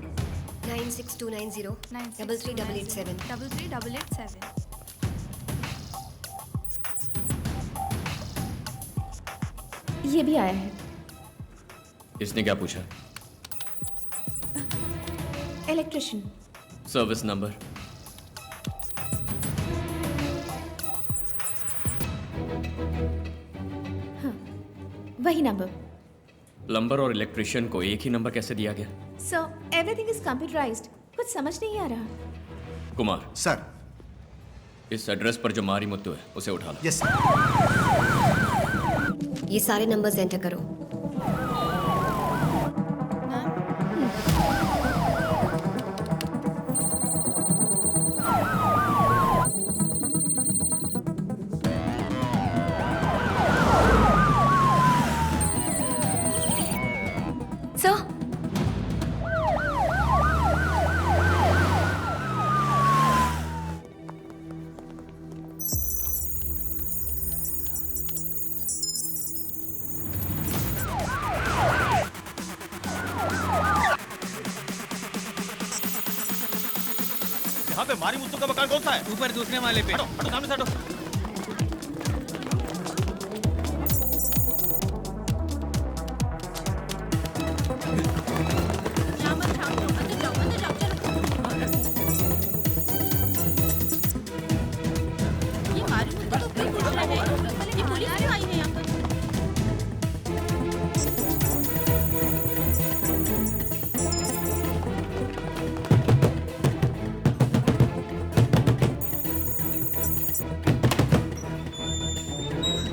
96290-33887। 33887। ये भी आया है। इसने क्या पूछा? इलेक्ट्रिशियन। Service number? हाँ, वही नंबर। प्लम्बर और इलेक्ट्रिशियन को एक ही नंबर कैसे दिया गया? So everything is computerized. कुछ समझ नहीं आ रहा। कुमार सर, इस एड्रेस पर जो मारी मुत्तू है उसे उठा लो। यस। ये सारे नंबर्स एंटर करो। सर, यहाँ पे मारी मुत्तू का मकान कौन सा है? ऊपर दूसरे माले पे। हटो, हटो, सामने से हटो। ये मारी मुत्तू तो कोई पूछ रहा है। ये पुलिस क्यों आई है यहाँ पर?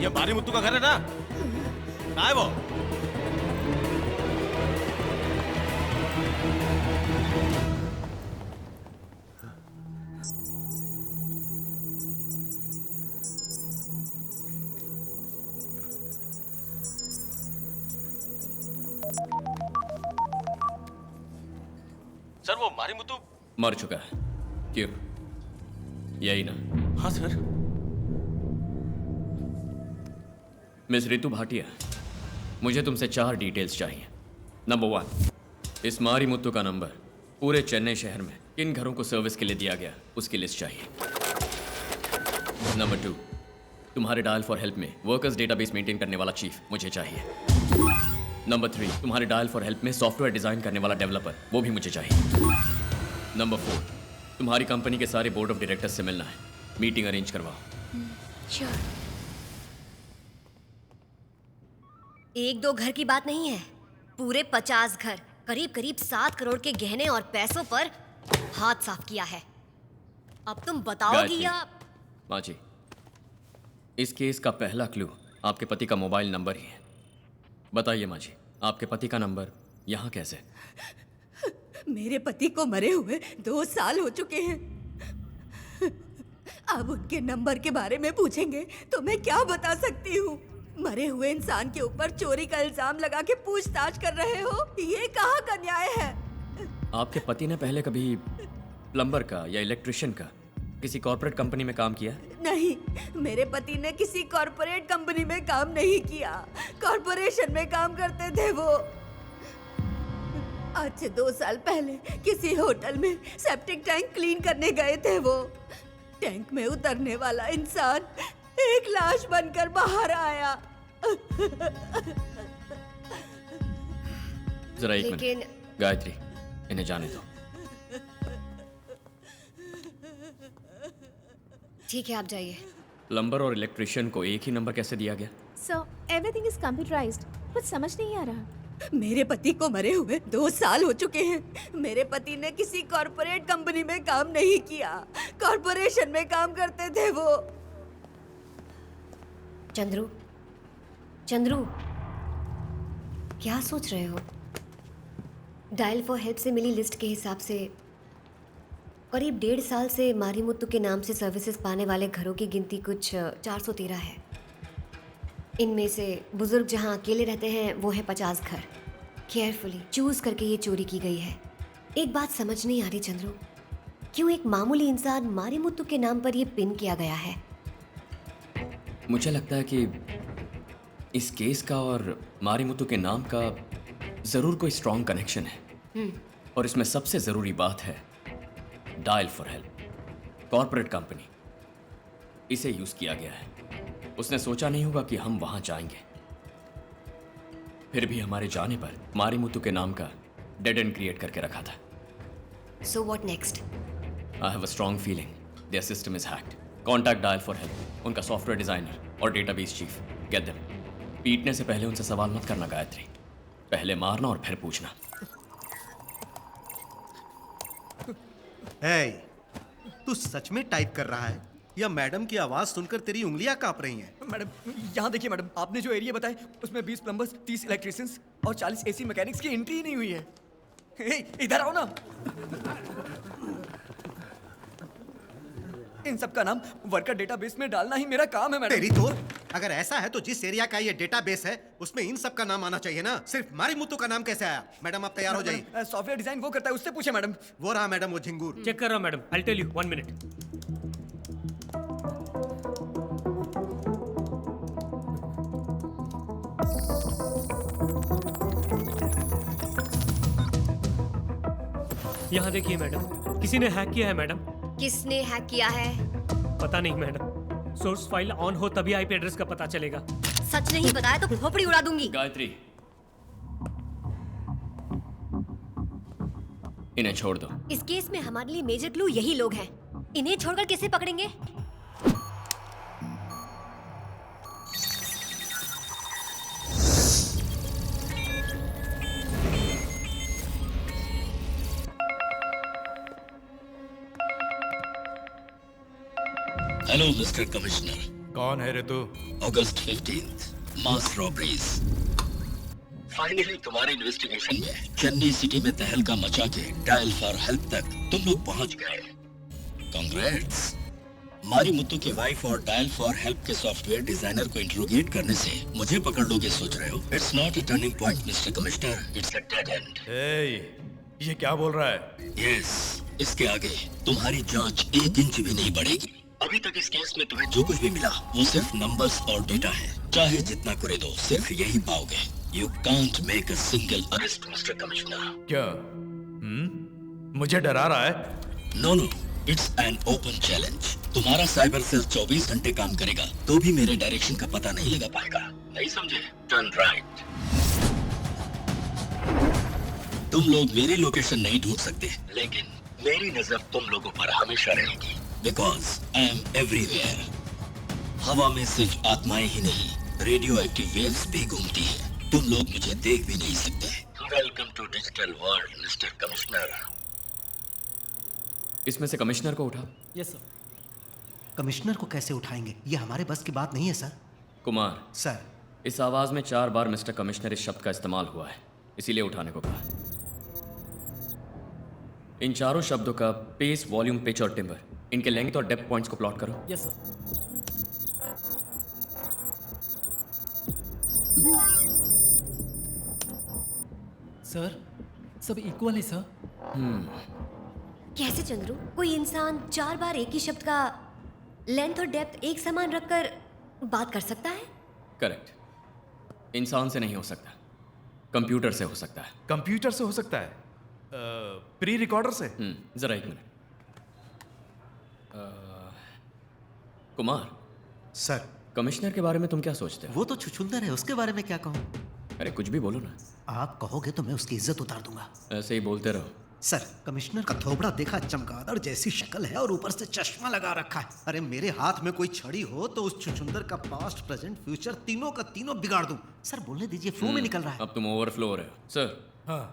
ये मारी मुत्तू का घर है ना? कहाँ है वो? सर, वो मारी मुत्तू मर चुका है। क्यों? यही ना? हाँ सर। मिस रितु भाटिया, मुझे तुमसे 4 डिटेल्स चाहिए। नंबर 1, इस मारी मुत्तू का नंबर पूरे चेन्नई शहर में किन घरों को सर्विस के लिए दिया गया उसकी लिस्ट चाहिए। नंबर 2, तुम्हारे डायल फॉर हेल्प में वर्कर्स डेटाबेस मेंटेन करने वाला चीफ मुझे चाहिए। नंबर 3, तुम्हारे डायल फॉर हेल्प में सॉफ्टवेयर डिजाइन करने वाला डेवलपर, वो भी मुझे चाहिए। नंबर 4, तुम्हारी कंपनी के सारे बोर्ड ऑफ डायरेक्टर्स से मिलना है। मीटिंग अरेंज करवाओ। श्योर। 1-2 घर की बात नहीं है, पूरे 50 घर, करीब करीब 7 करोड़ के गहने और पैसों पर हाथ साफ किया है। अब तुम बताओगी गायत्री, या? माँ जी, इस केस का पहला क्लू आपके पति का मोबाइल नंबर ही है। बताइए माँ जी, आपके पति का नंबर यहाँ कैसे? मेरे पति को मरे हुए 2 साल हो चुके हैं। अब उनके नंबर के बारे में पूछेंगे तो मैं क्या बता सकती हूँ? मरे हुए इंसान के ऊपर चोरी का इल्जाम लगा के पूछताछ कर रहे हो, ये कहाँ का न्याय है? आपके पति ने पहले कभी प्लम्बर का या इलेक्ट्रिशियन का किसी कॉर्पोरेट कंपनी में काम किया? नहीं, मेरे पति ने किसी कॉर्पोरेट कंपनी में काम नहीं किया। कॉर्पोरेशन में काम करते थे वो। आज से 2 साल पहले किसी होटल में सेप्टिक टैंक क्लीन करने गए थे वो। टैंक में उतरने वाला इंसान एक लाश बनकर बाहर आया। जरा एक लेकिन- मिनट गायत्री, इन्हें जाने दो। ठीक है, आप जाइए। प्लम्बर और इलेक्ट्रिशियन को एक ही नंबर कैसे दिया गया? So everything is computerised. कुछ समझ नहीं आ रहा। मेरे पति को मरे हुए 2 साल हो चुके हैं। मेरे पति ने किसी कॉर्पोरेट कंपनी में काम नहीं किया, कॉर्पोरेशन में काम करते थे वो। चंद्रू, चंद्रू, क्या सोच रहे हो? डायल फॉर हेल्प से मिली लिस्ट के हिसाब से करीब 1.5 साल से मारीमुत्तु के नाम से सर्विसेज पाने वाले घरों की गिनती कुछ 413 है। इनमें से बुजुर्ग जहां अकेले रहते हैं वो है 50 घर। केयरफुली चूज करके ये चोरी की गई है। एक बात समझ नहीं आ रही चंद्रू, क्यों एक मामूली इंसान मारीमुत्तु के नाम पर ये पिन किया गया है? मुझे लगता है कि इस केस का और मारीमुत्तु के नाम का जरूर कोई स्ट्रॉन्ग कनेक्शन है। और इसमें सबसे जरूरी बात है dial for help, corporate company, इसे यूज किया गया है। उसने सोचा नहीं होगा कि हम वहां जाएंगे। फिर भी हमारे जाने पर मारीमुत्तु के नाम का डेड एंड क्रिएट करके रखा था। So what next? I have a strong feeling their system is hacked. Contact Dial for help. उनका सॉफ्टवेयर डिजाइनर और डेटाबेस चीफ, get them. पीटने से पहले उनसे सवाल मत करना गायत्री, पहले मारना और फिर पूछना। Hey, तू सच में टाइप कर रहा है या मैडम की आवाज सुनकर तेरी उंगलियां कांप रही हैं? मैडम, यहाँ देखिए मैडम, आपने जो एरिया बताए उसमें 20 प्लम्बर्स, 30 इलेक्ट्रिशियंस और 40 एसी मैकेनिक्स की एंट्री ही नहीं हुई है। हे, इधर आओ ना। इन सब का नाम वर्कर डेटाबेस में डालना ही मेरा काम है मैडम। तेरी तो अगर ऐसा है तो जिस एरिया का ये डेटाबेस है उसमें इन सब का नाम आना चाहिए ना। सिर्फ मारीमुत्तु का नाम कैसे आया? मैडम आप तैयार हो जाइए। सॉफ्टवेयर डिजाइन वो करता है, उससे पूछे मैडम। वो रहा मैडम, वो झिंगूर। चेक कर रहा हूं madam, I tell you 1 minute. यहाँ देखिए मैडम, किसी ने हैक किया है मैडम। किसने हैक किया है? पता नहीं मैडम, सोर्स फाइल ऑन हो तभी आईपी एड्रेस का पता चलेगा। सच नहीं बताया तो खोपड़ी उड़ा दूंगी। गायत्री, इन्हें छोड़ दो। इस केस में हमारे लिए मेजर क्लू यही लोग हैं। इन्हें छोड़कर किसे पकड़ेंगे? Hello mister commissioner. कौन है रे तू? अगस्त 15 मास रॉबरीज। फाइनली तुम्हारी इन्वेस्टिगेशन में चेन्नई सिटी में तहलका मचा के डायल फॉर हेल्प तक तुम लोग पहुंच गए। कांग्रेट्स। मारीमुत्तु के वाइफ और डायल फॉर हेल्प के सॉफ्टवेयर डिजाइनर को इंट्रोगेट करने से मुझे पकड़ लोगे सोच रहे हो? It's not a turning point mister commissioner, it's a dead and. ये क्या बोल रहा है? यस, इसके आगे तुम्हारी जांच 1 इंच भी नहीं बढ़ेगी। अभी तक इस केस में तुम्हें जो कुछ भी मिला वो सिर्फ नंबर्स और डेटा है। चाहे जितना करे दो, सिर्फ यही पाओगे। You can't make a single arrest mister commissioner. क्या? मुझे डरा रहा है? No no, it's an open challenge. तुम्हारा साइबर सेल 24 घंटे काम करेगा तो भी मेरे डायरेक्शन का पता नहीं लगा पाएगा। नहीं समझे? Turn right. तुम लोग मेरी लोकेशन नहीं ढूंढ सकते, लेकिन मेरी नजर तुम लोगों पर हमेशा रहेगी। Because I am everywhere. हवा में सिर्फ आत्माएं ही नहीं, रेडियो एक्टिव वेव्स भी घूमती है। तुम लोग मुझे देख भी नहीं सकते। Welcome to digital world mister commissioner. इसमें से कमिश्नर को उठा। Yes sir. कमिश्नर को कैसे उठाएंगे? ये हमारे बस की बात नहीं है सर। कुमार सर, इस आवाज में 4 बार मिस्टर कमिश्नर इस शब्द का इस्तेमाल हुआ है, इसीलिए उठाने को कहा। इन चारों शब्दों का पेस, वॉल्यूम, पिच और टिम्बर, इनके लेंथ और डेप्थ पॉइंट्स को प्लॉट करो। Yes sir. सर, सब इक्वल है सर। कैसे चंद्रू? कोई इंसान 4 बार एक ही शब्द का लेंथ और डेप्थ एक समान रखकर बात कर सकता है? करेक्ट। इंसान से नहीं हो सकता, कंप्यूटर से हो सकता है। कंप्यूटर से हो सकता है? प्री रिकॉर्डर से? जरा एक मिनट। कुमार सर, कमिश्नर के बारे में तुम क्या सोचते हो? वो तो छुछुंदर है, उसके बारे में क्या कहूँ? अरे कुछ भी बोलो ना। आप कहोगे तो मैं उसकी इज्जत उतार दूंगा। ऐसे ही बोलते रहो। सर, कमिश्नर का थोबड़ा देखा, चमगादड़ जैसी शक्ल है और ऊपर से चश्मा लगा रखा है। अरे मेरे हाथ में कोई छड़ी हो तो उस छुछुंदर का पास्ट, प्रेजेंट, फ्यूचर तीनों का तीनों बिगाड़ दूं। सर बोलने दीजिए, फ्लो में निकल रहा है। अब तुम ओवरफ्लो हो रहे हो। सर, हाँ।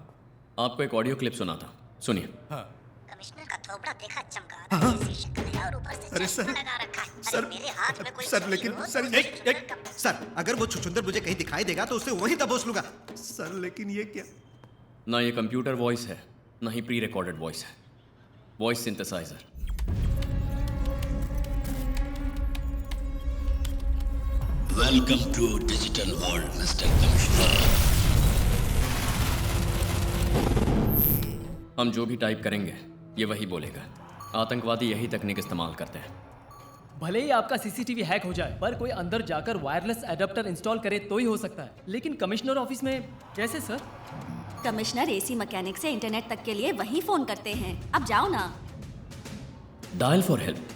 आपको एक ऑडियो क्लिप सुनाता, सुनिए। हाँ। कमिश्नर का थोबड़ा देखा, चमगादड़ जैसी शक्ल है और ऊपर से चश्मा लगा रखा है। अरे मेरे हाथ में कोई सर, लेकिन सर, अगर वो छुछुंदर मुझे कहीं दिखाई देगा तो उसे वहीं दबोच लूंगा। सर लेकिन ये क्या? ना ये कंप्यूटर वॉइस है, ना ही प्री रिकॉर्डेड वॉइस है। Voice synthesiser. Welcome to digital world mister commissioner. हम जो भी टाइप करेंगे ये वही बोलेगा। आतंकवादी यही तकनीक इस्तेमाल करते हैं। भले ही आपका सीसीटीवी हैक हो जाए, पर कोई अंदर जाकर वायरलेस एडाप्टर इंस्टॉल करे तो ही हो सकता है। लेकिन कमिश्नर ऑफिस में कैसे सर? कमिश्नर एसी मैकेनिक से इंटरनेट तक के लिए वहीं फोन करते हैं। अब जाओ ना। Dial for help.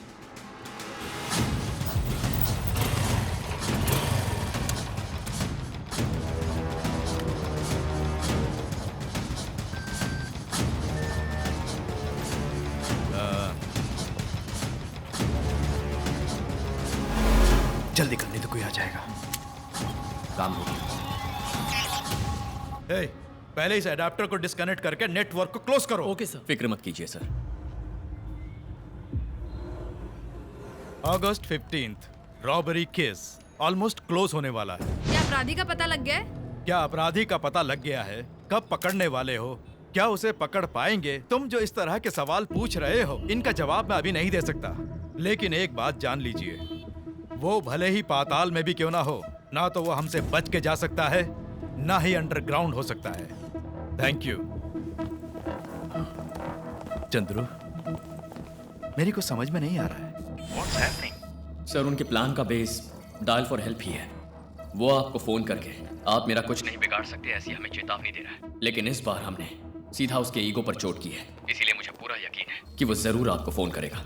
जल्दी करने तो कोई आ जाएगा। काम हो गया। पहले इस एडाप्टर को डिस्कनेक्ट करके नेटवर्क को क्लोज करो। Okay sir. फिक्र मत कीजिए सर। अगस्त 15 रॉबरी केस ऑलमोस्ट क्लोज होने वाला है। क्या अपराधी का पता लग गया है? क्या अपराधी का पता लग गया है? कब पकड़ने वाले हो? क्या उसे पकड़ पाएंगे? तुम जो इस तरह के सवाल पूछ रहे हो, इनका जवाब मैं अभी नहीं दे सकता। लेकिन एक बात जान लीजिए, वो भले ही पाताल में भी क्यों ना हो, ना तो वो हमसे बच के जा सकता है, ना ही अंडरग्राउंड हो सकता है। Thank you. चंद्रू, मेरी को समझ में नहीं आ रहा है। What's happening? सर, उनके प्लान का बेस डायल फॉर हेल्प ही है। वो आपको फोन करके आप मेरा कुछ नहीं बिगाड़ सकते ऐसी हमें चेतावनी दे रहा है। लेकिन इस बार हमने सीधा उसके ईगो पर चोट की है, इसीलिए मुझे पूरा यकीन है कि वो जरूर आपको फोन करेगा।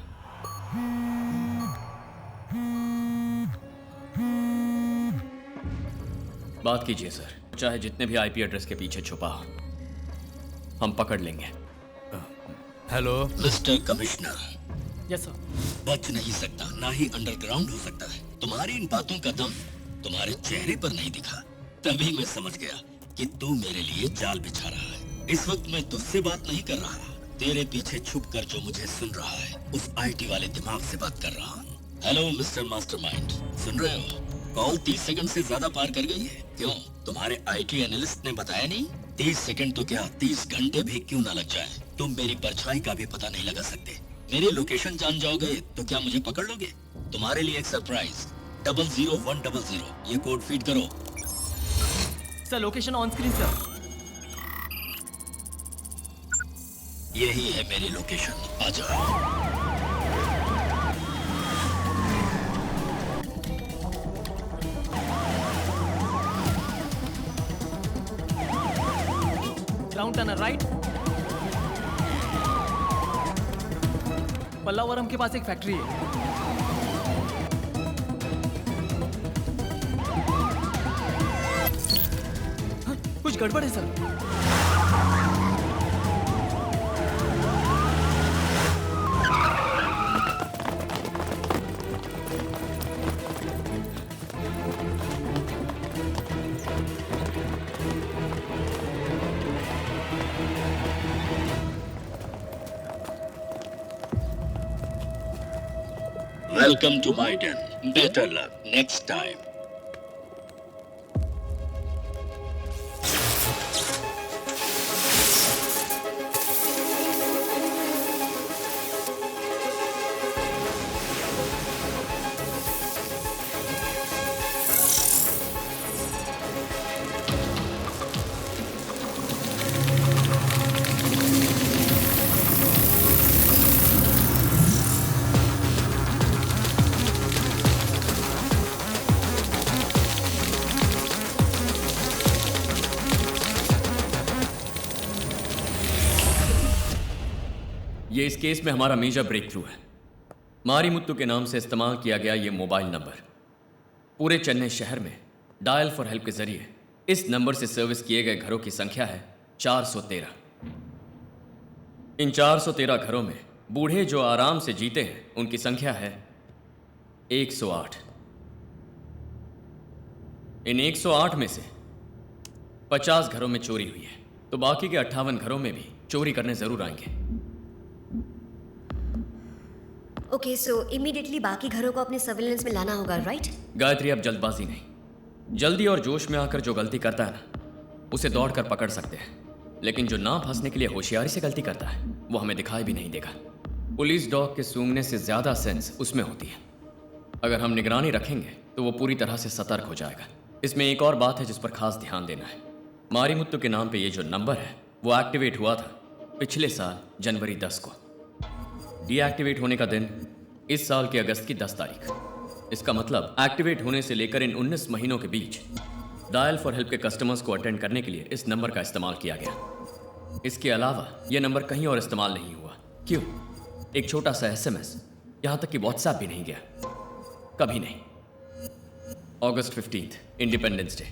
बात कीजिए सर, चाहे जितने भी आईपी एड्रेस के पीछे छुपा हो, हम पकड़ लेंगे। Hello mister commissioner. Yes sir. बच नहीं सकता, ना ही अंडरग्राउंड हो सकता है। तुम्हारी इन बातों का दम तुम्हारे चेहरे पर नहीं दिखा, तभी मैं समझ गया कि तू मेरे लिए जाल बिछा रहा है। इस वक्त मैं तुझसे बात नहीं कर रहा, तेरे पीछे छुप कर जो मुझे सुन रहा है उस आईटी वाले दिमाग से बात कर रहा हूँ। हेलो मिस्टर मास्टरमाइंड, सुन रहे हो? कॉल 30 सेकंड से ज्यादा पार कर गई है। क्यों, तुम्हारे आईटी एनालिस्ट ने बताया नहीं? 30 सेकंड तो क्या 30 घंटे भी क्यों ना लग जाए, तुम मेरी परछाई का भी पता नहीं लगा सकते। मेरी लोकेशन जान जाओगे तो क्या मुझे पकड़ लोगे? तुम्हारे लिए एक सरप्राइज, 00100, ये कोड फीड करो। Sir, location on screen sir. यही है मेरी लोकेशन, आ जाओ। Round Turner right. पल्लावरम के पास एक फैक्ट्री है। हाँ, कुछ गड़बड़ है sir. Welcome to my den. Better luck next time. ये इस केस में हमारा मेजर ब्रेक थ्रू है। मारीमुत्तु के नाम से इस्तेमाल किया गया ये मोबाइल नंबर पूरे चेन्नई शहर में डायल फॉर हेल्प के जरिए इस नंबर से सर्विस किए गए घरों की संख्या है 413। इन 413 घरों में बूढ़े जो आराम से जीते हैं उनकी संख्या है 108। इन 108 में से 50 घरों में चोरी हुई है, तो बाकी के 58 घरों में भी चोरी करने जरूर आएंगे। ओके, सो इमीडिएटली बाकी घरों को अपने सर्विलेंस में लाना होगा, राइट? गायत्री, अब जल्दबाजी नहीं। जल्दी और जोश में आकर जो गलती करता है ना, उसे दौड़कर पकड़ सकते हैं, लेकिन जो ना फंसने के लिए होशियारी से गलती करता है वो हमें दिखाई भी नहीं देगा। पुलिस डॉग के सूंघने से ज्यादा सेंस उसमें होती है। अगर हम निगरानी रखेंगे तो वो पूरी तरह से सतर्क हो जाएगा। इसमें एक और बात है जिस पर खास ध्यान देना है। मारीमुत्तु के नाम पे ये जो नंबर है वो एक्टिवेट हुआ था पिछले साल जनवरी 10 को। डीएक्टिवेट होने का दिन इस साल के अगस्त की 10 तारीख। इसका मतलब एक्टिवेट होने से लेकर इन 19 महीनों के बीच डायल फॉर हेल्प के कस्टमर्स को अटेंड करने के लिए इस नंबर का इस्तेमाल किया गया। इसके अलावा यह नंबर कहीं और इस्तेमाल नहीं हुआ। क्यों? एक छोटा सा SMS, यहां तक कि व्हाट्सएप भी नहीं गया, कभी नहीं। अगस्त 15 इंडिपेंडेंस डे।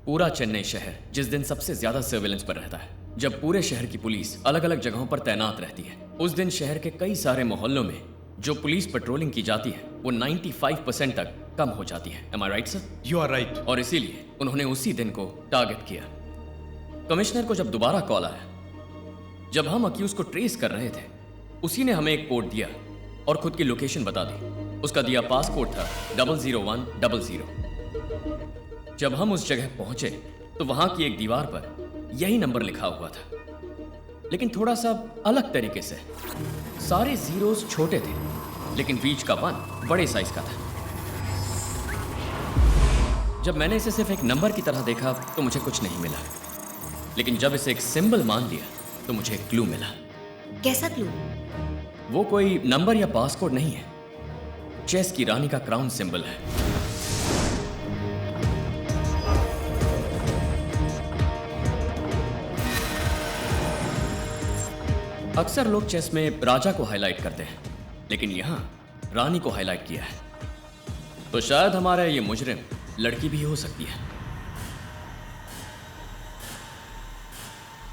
पूरा चेन्नई शहर जिस दिन सबसे ज्यादा सर्वेलेंस पर रहता है, जब पूरे शहर की पुलिस अलग अलग जगहों पर तैनात रहती है, उस दिन शहर के कई सारे मोहल्लों में जो पुलिस पेट्रोलिंग की जाती है वो 95% तक कम हो जाती है। Am I right, sir? You are right. और इसीलिए उन्होंने उसी दिन को टारगेट किया। कमिश्नर को जब दोबारा कॉल आया, जब हम अक्यूज को ट्रेस कर रहे थे, उसी ने हमें एक कोड दिया और खुद की लोकेशन बता दी। उसका दिया पास कोड था 00100। जब हम उस जगह पहुंचे तो वहां की एक दीवार पर यही नंबर लिखा हुआ था, लेकिन थोड़ा सा अलग तरीके से। सारे जीरोस छोटे थे, लेकिन बीच का 1 बड़े साइज का था। जब मैंने इसे सिर्फ एक नंबर की तरह देखा तो मुझे कुछ नहीं मिला, लेकिन जब इसे एक सिंबल मान लिया तो मुझे एक क्लू मिला। कैसा क्लू? वो कोई नंबर या पासकोड नहीं है, चेस की रानी का क्राउन सिंबल है। अक्सर लोग चेस में राजा को हाईलाइट करते हैं, लेकिन यहां रानी को हाईलाइट किया है, तो शायद हमारा ये मुजरिम लड़की भी हो सकती है।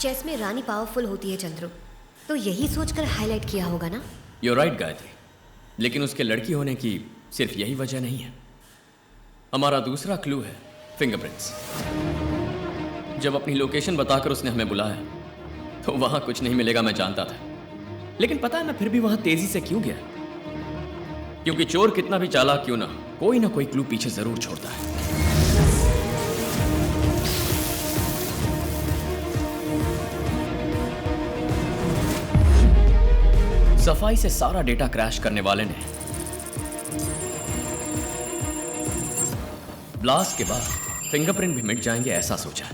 चेस में रानी पावरफुल होती है चंद्रू, तो यही सोचकर हाईलाइट किया होगा ना? You're right, गायत्री, लेकिन उसके लड़की होने की सिर्फ यही वजह नहीं है। हमारा दूसरा क्लू है फिंगरप्रिंट्स। जब अपनी लोकेशन बताकर उसने हमें बुलाया तो वहां कुछ नहीं मिलेगा, मैं जानता था, लेकिन पता है मैं फिर भी वहां तेजी से क्यों गया? क्योंकि चोर कितना भी चालाक क्यों ना कोई क्लू पीछे जरूर छोड़ता है। सफाई से सारा डेटा क्रैश करने वाले ने ब्लास्ट के बाद फिंगरप्रिंट भी मिट जाएंगे ऐसा सोचा,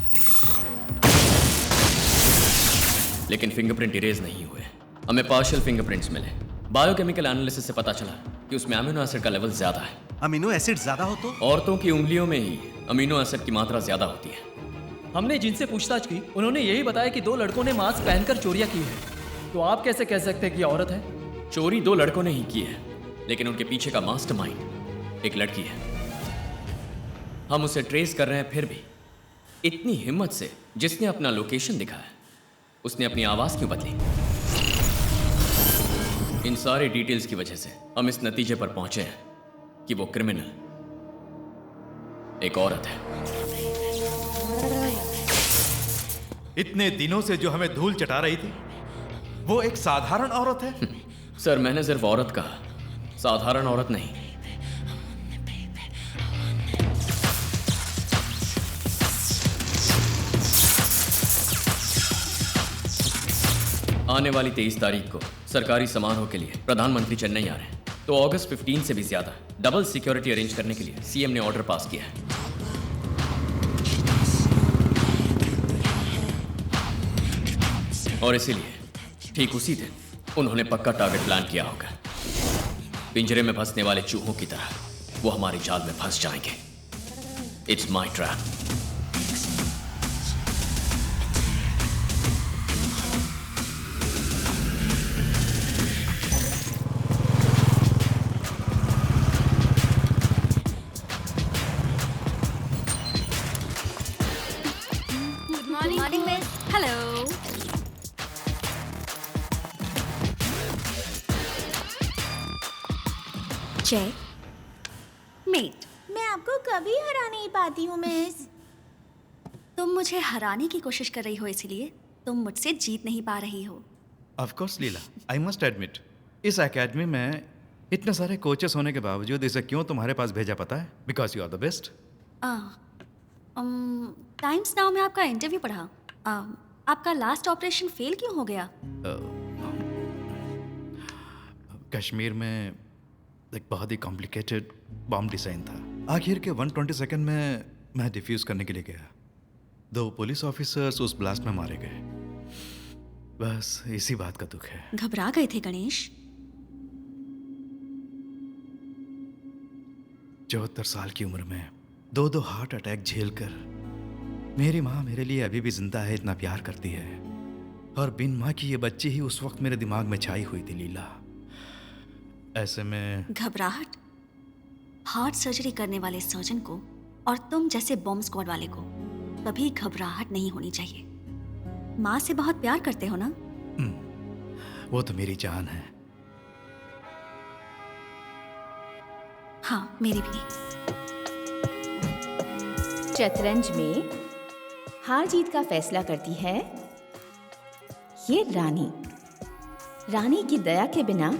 लेकिन फिंगरप्रिंट इरेज नहीं हुए। हमें पार्शियल फिंगरप्रिंट्स मिले। बायोकेमिकल एनालिसिस से पता चला कि उसमें अमीनो एसिड का लेवल ज्यादा है। अमीनो एसिड ज्यादा हो तो? औरतों की उंगलियों में ही अमीनो एसिड की मात्रा ज्यादा होती है। हमने जिनसे पूछताछ की उन्होंने यही बताया कि 2 लड़कों ने मास्क पहनकर चोरियां की है। तो आप कैसे कह सकते हैं कि औरत है? चोरी 2 लड़कों ने ही की है, लेकिन उनके पीछे का मास्टरमाइंड एक लड़की है। हम उसे ट्रेस कर रहे हैं, फिर भी इतनी हिम्मत से जिसने अपना लोकेशन दिखाया उसने अपनी आवाज क्यों बदली? इन सारे डिटेल्स की वजह से हम इस नतीजे पर पहुंचे हैं कि वो क्रिमिनल एक औरत है। इतने दिनों से जो हमें धूल चटा रही थी वो एक साधारण औरत है? सर, मैंने सिर्फ औरत कहा, साधारण औरत नहीं। आने वाली 23 तारीख को सरकारी समारोह के लिए प्रधानमंत्री चेन्नई आ रहे हैं, तो अगस्त 15 से भी ज्यादा डबल सिक्योरिटी अरेंज करने के लिए सीएम ने ऑर्डर पास किया है। और इसीलिए ठीक उसी दिन उन्होंने पक्का टारगेट प्लान किया होगा। पिंजरे में फंसने वाले चूहों की तरह वो हमारी जाल में फंस जाएंगे। It's my trap. Checkmate. मैं आपको कभी हरा नहीं पाती हूँ मिस। तुम मुझे हराने की कोशिश कर रही हो, इसलिए तुम मुझसे जीत नहीं पा रही हो। Of course Leela, I must admit, इस एकेडमी में इतने सारे कोचेस होने के बावजूद इसे क्यों तुम्हारे पास भेजा पता है? Because you are the best. Times now में आपका इंटरव्यू पढ़ा। आपका लास्ट ऑपरेशन फेल क्यों हो गया? कश्मीर में एक बहुत ही कॉम्प्लिकेटेड बॉम्ब डिजाइन था। आखिर के 120 सेकंड में मैं डिफ्यूज करने के लिए गया। 2 पुलिस ऑफिसर्स उस ब्लास्ट में मारे गए। बस इसी बात का दुख है। घबरा गए थे गणेश? 74 साल की उम्र में 2 हार्ट अटैक झेलकर मेरी माँ मेरे लिए अभी भी जिंदा है, इतना प्यार करती है। और बिन माँ की ये बच्ची ही उस वक्त मेरे दिमाग में छाई हुई थी लीला। ऐसे में घबराहट हार्ट सर्जरी करने वाले सर्जन को और तुम जैसे बॉम्ब स्क्वाड वाले को कभी घबराहट नहीं होनी चाहिए। माँ से बहुत प्यार करते हो ना? वो तो मेरी जान है। हाँ, मेरी भी। शतरंज में हार जीत का फैसला करती है ये रानी। रानी की दया के बिना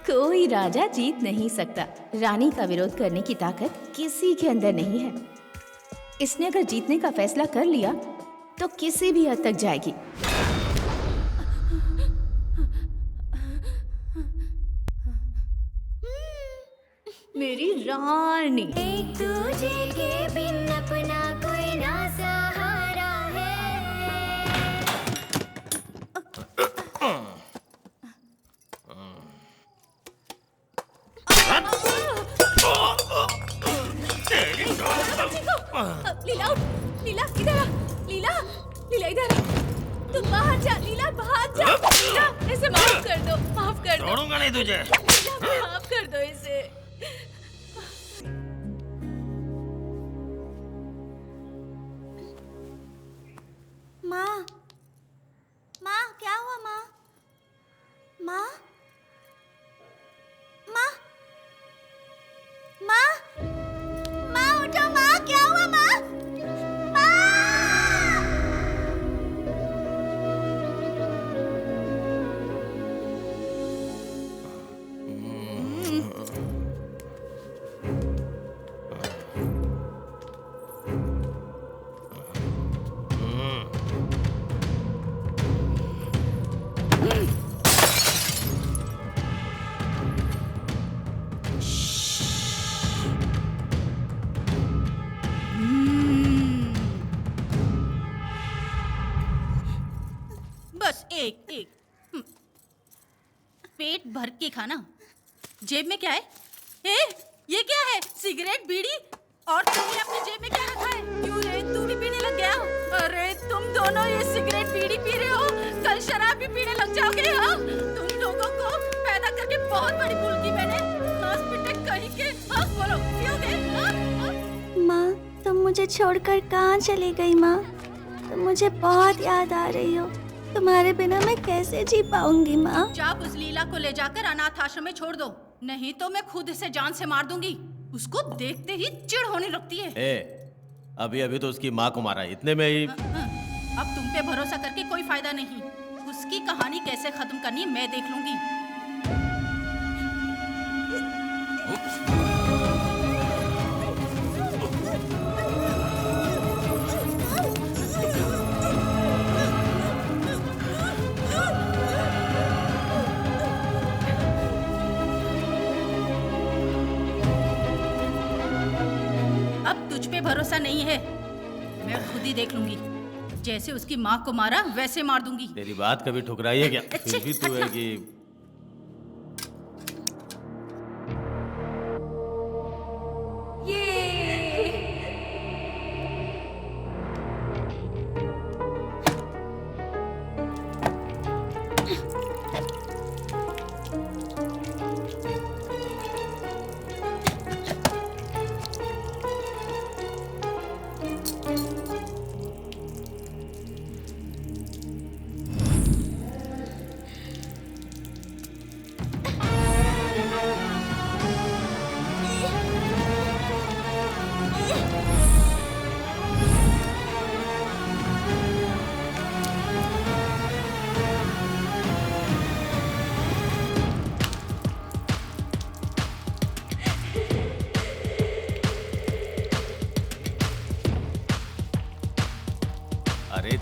कोई राजा जीत नहीं सकता। रानी का विरोध करने की ताकत किसी के अंदर नहीं है। इसने अगर जीतने का फैसला कर लिया तो किसी भी हद तक जाएगी। मेरी रानी। एक दूजे के बिन अपना कोई ना सहारा है। लीला उठ, लीला इधर आ, लीला, लीला इधर आ। तुम बाहर जा, लीला बाहर जा। लीला इसे माफ कर दो, माफ कर दो। छोड़ूंगा नहीं तुझे। लीला माफ कर दो इसे। माँ, माँ क्या हुआ माँ? माँ, माँ, माँ, माँ उठो माँ, क्या हुआ माँ? बस एक एक पेट भर के खाना। जेब में क्या है? ये क्या है? सिगरेट, बीड़ी? और तुमने अपनी जेब में क्या रखा है? क्यों रे, तू भी पीने लग गया? अरे तुम दोनों ये सिगरेट बीड़ी पी रहे हो, कल शराब भी पीने लग जाओगे। हाँ, तुम लोगों को पैदा करके बहुत बड़ी भूल की मैंने। हॉस्पिटल कहीं के। हाँ बोलो, पियोगे? माँ, तुम मुझे छोड़कर कहाँ चली गई माँ? तुम मुझे बहुत याद आ रही हो। तुम्हारे बिना मैं कैसे जी पाऊंगी माँ? जाओ उस लीला को ले जाकर अनाथ आश्रम में छोड़ दो, नहीं तो मैं खुद इसे जान से मार दूंगी। उसको देखते ही चिढ़ होने लगती है। अभी अभी तो उसकी माँ को मारा, इतने में ही। अब तुम पे भरोसा करके कोई फायदा नहीं। उसकी कहानी कैसे खत्म करनी मैं देख लूंगी। भरोसा नहीं है, मैं खुद ही देख लूंगी। जैसे उसकी माँ को मारा वैसे मार दूंगी। तेरी बात कभी ठुकराई है क्या? फिर भी तू है कि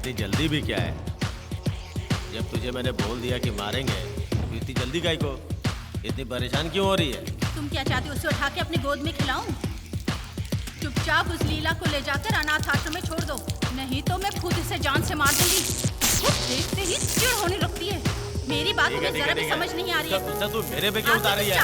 इतनी जल्दी भी क्या है? जब तुझे मैंने बोल दिया कि मारेंगे तो इतनी जल्दी काहे को? इतनी परेशान क्यों हो रही है? तुम क्या चाहते हो, उसे उठा के अपनी गोद में खिलाऊं? चुपचाप उस लीला को ले जाकर अनाथ आश्रम में छोड़ दो, नहीं तो मैं खुद इसे जान से मार दूंगी। देखते ही चिढ़ होने लगती है। मेरी बात तुम्हें जरा भी समझ नहीं आ रही है। तू मेरे पे क्यों उतार रही है?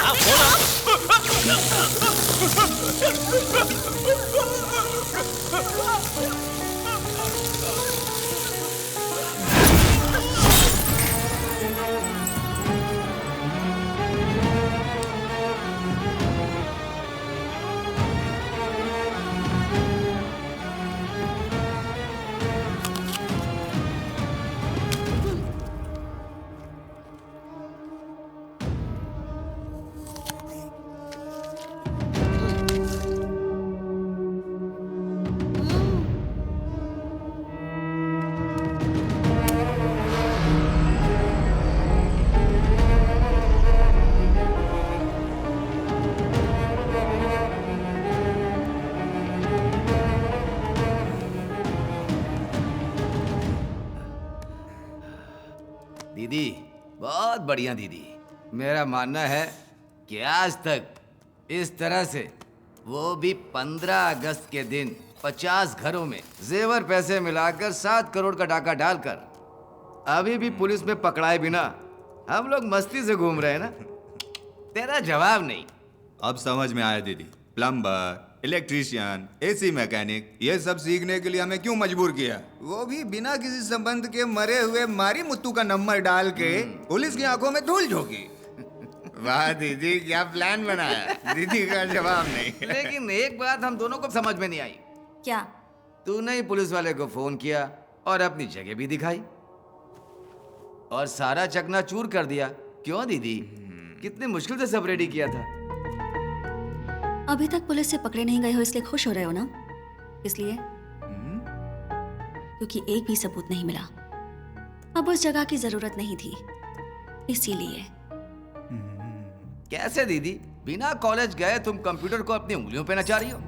दीदी, बहुत बढ़िया दीदी। मेरा मानना है कि आज तक इस तरह से, वो भी 15 अगस्त के दिन 50 घरों में जेवर पैसे मिलाकर 7 करोड़ का डाका डालकर अभी भी पुलिस में पकड़ाए बिना हम लोग मस्ती से घूम रहे हैं ना। तेरा जवाब नहीं। अब समझ में आया दीदी। प्लम्बर, इलेक्ट्रीशियन, एसी मैकेनिक, ये सब सीखने के लिए हमें क्यों मजबूर किया? वो भी बिना किसी संबंध के मरे हुए मारी मुत्तू का नंबर डाल के पुलिस की आंखों में धूल झोंकी। वाह दीदी, क्या प्लान बनाया। दीदी का जवाब नहीं। लेकिन एक बात हम दोनों को समझ में नहीं आई। क्या? तूने ही पुलिस वाले को फोन किया और अपनी जगह भी दिखाई और सारा चकनाचूर कर दिया। क्यों दीदी? कितनी मुश्किल से सब रेडी किया था। अभी तक पुलिस से पकड़े नहीं गए हो इसलिए खुश हो रहे हो ना? इसलिए क्योंकि एक भी सबूत नहीं मिला। अब उस जगह की जरूरत नहीं थी, इसीलिए। कैसे दीदी? बिना कॉलेज गए तुम कंप्यूटर को अपनी उंगलियों पे नचा रही हो?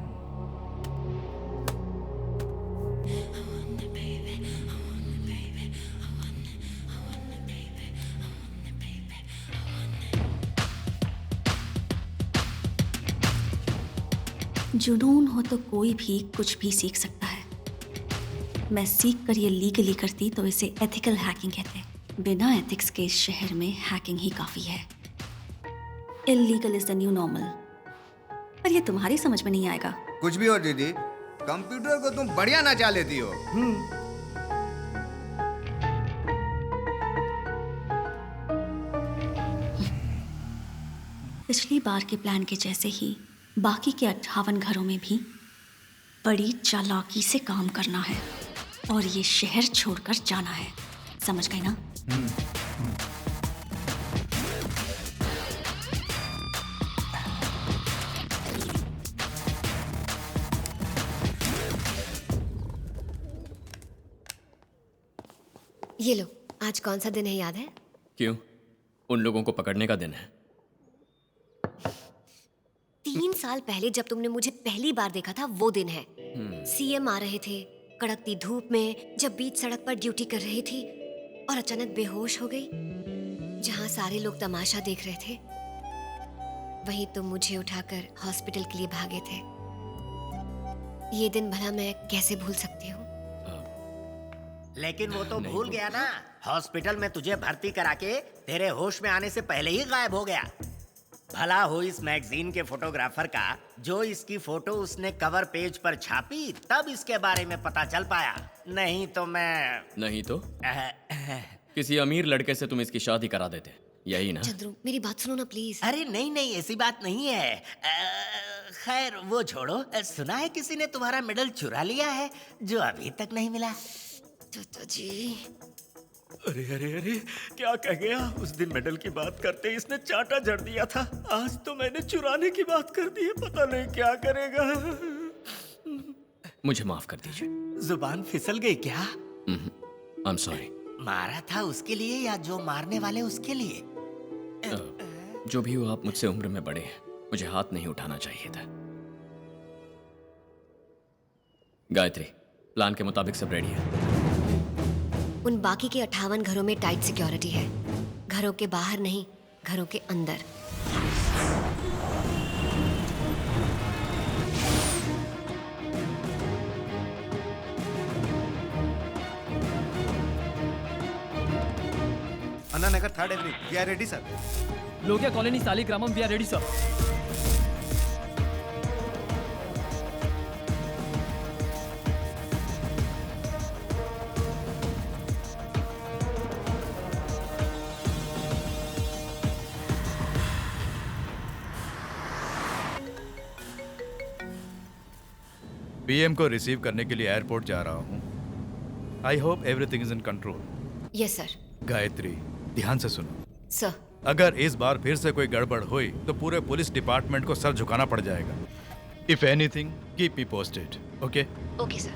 जुनून हो तो कोई भी कुछ भी सीख सकता है। मैं सीख कर ये लीगली करती तो इसे एथिकल हैकिंग कहते। बिना एथिक्स के इस शहर में हैकिंग ही काफी है। Illegal is the new normal. पर ये तुम्हारी समझ में नहीं आएगा। कुछ भी हो दीदी, कंप्यूटर को तुम बढ़िया नचा लेती हो। पिछली बार के प्लान के जैसे ही बाकी के 58 घरों में भी बड़ी चालाकी से काम करना है और ये शहर छोड़कर जाना है। समझ गए ना? ये लो, आज कौन सा दिन है याद है? क्यों? उन लोगों को पकड़ने का दिन है। 3 साल पहले जब तुमने मुझे पहली बार देखा था वो दिन है। सीएम आ रहे थे कड़कती धूप में, जब बीच सड़क पर ड्यूटी कर रही थी और अचानक बेहोश हो गई। जहां सारे लोग तमाशा देख रहे थे वहीं तुम मुझे उठाकर हॉस्पिटल के लिए भागे थे। ये दिन भला मैं कैसे भूल सकती हूँ? लेकिन वो तो भूल गया ना। हॉस्पिटल में तुझे भर्ती करा के तेरे होश में आने से पहले ही गायब हो गया। भला हो इस मैगजीन के फोटोग्राफर का जो इसकी फोटो उसने कवर पेज पर छापी, तब इसके बारे में पता चल पाया। नहीं तो मैं... नहीं तो किसी अमीर लड़के से तुम इसकी शादी करा देते, यही ना? चंद्रू, मेरी बात सुनो ना प्लीज। अरे नहीं नहीं, ऐसी बात नहीं है। खैर वो छोड़ो। सुना है किसी ने तुम्हारा मेडल चुरा लिया है जो अभी तक नहीं मिला। चाचा जी। अरे अरे अरे, क्या कह गया? उस दिन मेडल की बात करते इसने चाटा जड़ दिया था। आज तो मैंने चुराने की बात कर दी है। पता नहीं क्या करेगा। मुझे माफ कर दीजिए। जुबान फिसल गई क्या? I am sorry. मारा था उसके लिए या जो मारने वाले उसके लिए? जो भी हो, आप मुझसे उम्र में बड़े हैं, मुझे हाथ नहीं उठाना चाहिए था। गायत्री, प्लान के मुताबिक सब रेडी है। उन बाकी के 58 घरों में टाइट सिक्योरिटी है। घरों के बाहर नहीं, घरों के अंदर। Anna Nagar 3rd avenue, we are ready sir. Lohia colony Saligramam, we are ready sir. PM को रिसीव करने के लिए एयरपोर्ट जा रहा हूँ। I hope everything is in control. Yes sir. Gayatri, ध्यान से सुनो। सर। अगर इस बार फिर से कोई गड़बड़ हुई तो पूरे पुलिस डिपार्टमेंट को सर झुकाना पड़ जाएगा। If anything, keep me posted. Okay? Okay sir.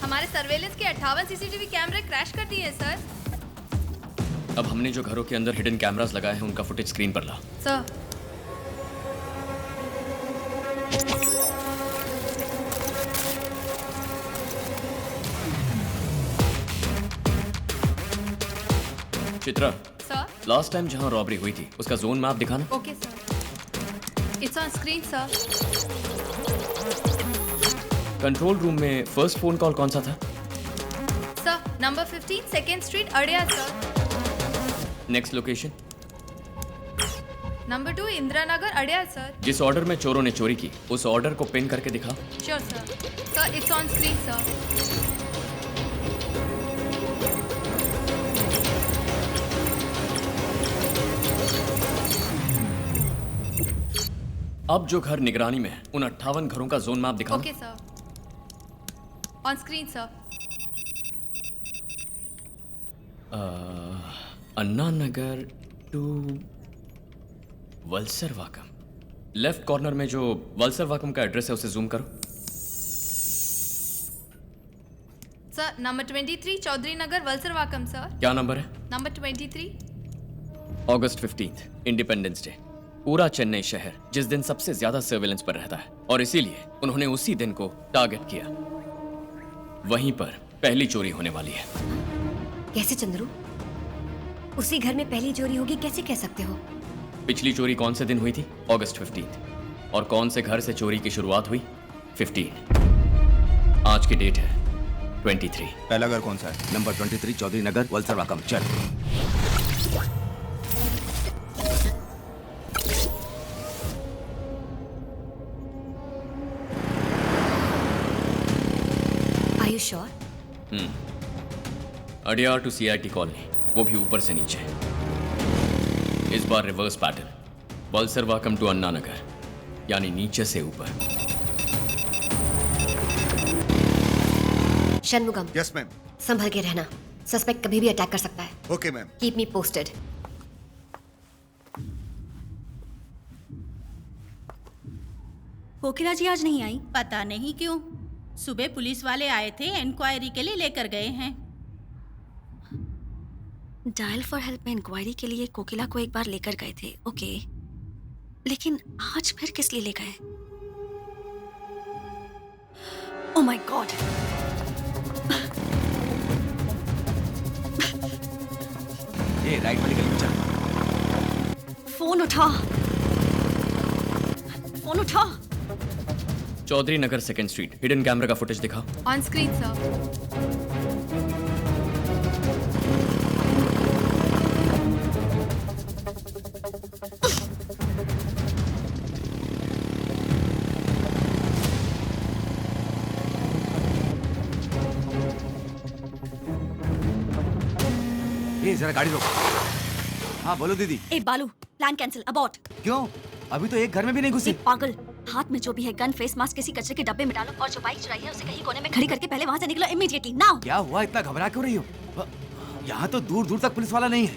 हमारे सर्वेलेंस के 58 सीसीटीवी कैमरे क्रैश कर दिए हैं सर। अब हमने जो घरों के अंदर हिडन कैमरास लगाए हैं उनका फुटेज स्क्रीन पर ला। Sir. Chitra, sir. Last time जहां रॉबरी हुई थी उसका जोन मैप दिखाना। Okay sir. It's on screen sir. Control room में फर्स्ट फोन कॉल कौन सा था? Sir, number 15 2nd street Adyar sir. Next location? Number 2 Indira Nagar Adyar sir. जिस ऑर्डर में चोरों ने चोरी की उस ऑर्डर को पिन करके दिखा। Sure sir. Sir, it's on screen sir. अब जो घर निगरानी में है उन 58 घरों का जोन मैप दिखाना। Okay sir. On screen sir. Anna Nagar to Valasaravakkam. Left corner में जो वल्सर वाकम का एड्रेस है उसे जूम करो। Sir, number 23 Chowdhary Nagar वल्सर वाकम sir. क्या नंबर है? नंबर 23। अगस्त 15 इंडिपेंडेंस डे। पूरा चेन्नई शहर जिस दिन सबसे ज्यादा सर्वेलेंस पर रहता है और इसीलिए उन्होंने उसी दिन को टारगेट किया। वहीं पर पहली चोरी होने वाली है। कैसे चंद्रू? उसी घर में पहली चोरी होगी कैसे कह सकते हो? पिछली चोरी कौन से दिन हुई थी? अगस्त 15। और कौन से घर से चोरी की शुरुआत हुई? 15। आज की डेट है 23। पहला घर कौन सा है? Number 23 Chowdhary Nagar Valasaravakkam. चल। Are you sure? Adyar to CIT colony, वो भी ऊपर से नीचे। इस बार reverse pattern. Valasaravakkam to Anna Nagar, यानी नीचे से ऊपर। शनमुगम। Yes ma'am. संभल के रहना, सस्पेक्ट कभी भी अटैक कर सकता है। Okay ma'am. Keep me posted. Kokila ji आज नहीं आई? पता नहीं क्यों। सुबह पुलिस वाले आए थे, इंक्वायरी के लिए लेकर गए हैं। डायल फॉर हेल्प में इंक्वायरी के लिए कोकिला को एक बार लेकर गए थे, ओके, लेकिन आज फिर किस लिए ले गए? Oh my God. ये राइट वाली गली में चल। फोन उठा, फोन उठा। चौधरी नगर 2nd स्ट्रीट हिडन कैमरा का फुटेज दिखाओ। On screen sir. ये जरा गाड़ी रोक। हाँ बोलो दीदी। ए बालू, प्लान कैंसिल, अबॉर्ट। क्यों? अभी तो एक घर में भी नहीं घुसे। पागल, हाथ में जो भी है गन, फेस मास्क किसी कचरे के डब्बे में डालो और जो बाइक चुराई है उसे कहीं कोने में खड़ी करके पहले वहां से निकलो इमीडिएटली नाउ। क्या हुआ? इतना घबरा क्यों रही हो? यहाँ तो दूर दूर तक पुलिस वाला नहीं है।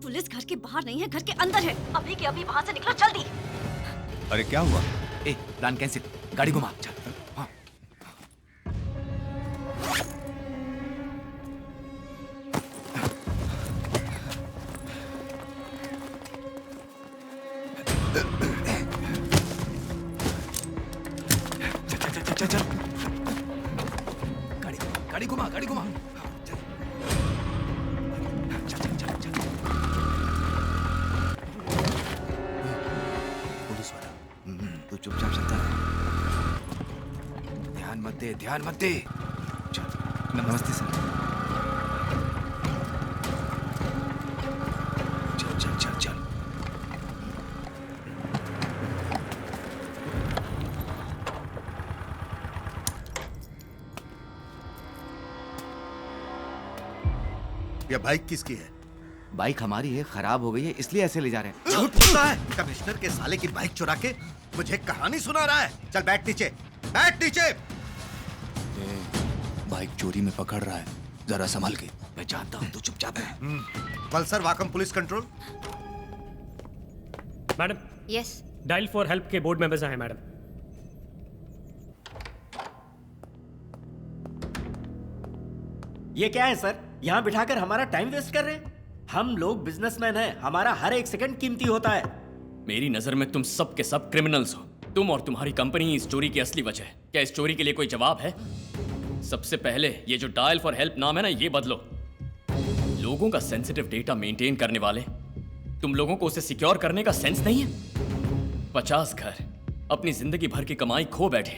पुलिस घर के बाहर नहीं है, घर के अंदर है। अभी के अभी वहां से निकलो जल्दी। अरे क्या हुआ? ए, प्लान कैंसिल, गाड़ी घुमा। चल। हाँ। चल। गाड़ी घुमा, गाड़ी घुमा। दे, ध्यान मत दे। नमस्ते सर। चल चल चल चल। ये बाइक किसकी है? बाइक हमारी है, खराब हो गई है इसलिए ऐसे ले जा रहे हैं। झूठ बोलता है। कमिश्नर के साले की बाइक चुरा के मुझे कहानी सुना रहा है। चल बैठ नीचे, बैठ नीचे। बाइक चोरी में पकड़ रहा है, जरा संभल के। मैं जानता हूँ, तू चुपचाप है। Valasaravakkam police control. Madam. Yes. Dial for help के बोर्ड मेंबर्स हैं मैडम। ये क्या है सर? यहाँ बिठाकर हमारा टाइम वेस्ट कर रहे हैं। हम लोग बिजनेसमैन हैं, हमारा हर एक सेकंड कीमती होता है। मेरी नजर में तुम सब के सब क्रिमिनल्स हो। तुम और तुम्हारी कंपनी इस चोरी की असली वजह है। क्या इस चोरी के लिए कोई जवाब है? सबसे पहले ये जो डायल फॉर हेल्प नाम है ना, ये बदलो। लोगों का सेंसिटिव डेटा मेंटेन करने वाले तुम लोगों को उसे सिक्योर करने का सेंस नहीं है। 50 घर अपनी जिंदगी भर की कमाई खो बैठे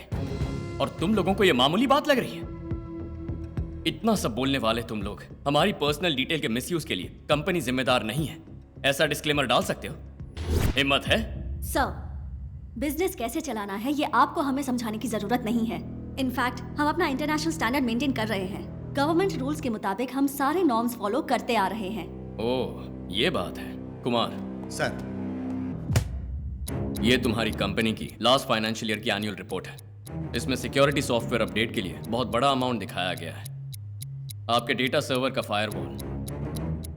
और तुम लोगों को यह मामूली बात लग रही है। इतना सब बोलने वाले तुम लोग हमारी पर्सनल डिटेल के मिसयूज के लिए कंपनी जिम्मेदार नहीं है, ऐसा डिस्क्लेमर डाल सकते हो? हिम्मत है? सर, बिजनेस कैसे चलाना है ये आपको हमें समझाने की जरूरत नहीं है। इनफैक्ट हम अपना इंटरनेशनल स्टैंडर्ड मेंटेन कर रहे हैं। गवर्नमेंट रूल्स के मुताबिक हम सारे नॉर्म्स फॉलो करते आ रहे हैं। ओह, ये बात है। कुमार सर, ये तुम्हारी कंपनी की लास्ट फाइनेंशियल ईयर की एनुअल रिपोर्ट है। इसमें सिक्योरिटी सॉफ्टवेयर अपडेट के लिए बहुत बड़ा अमाउंट दिखाया गया है। आपके डेटा सर्वर का फायरवॉल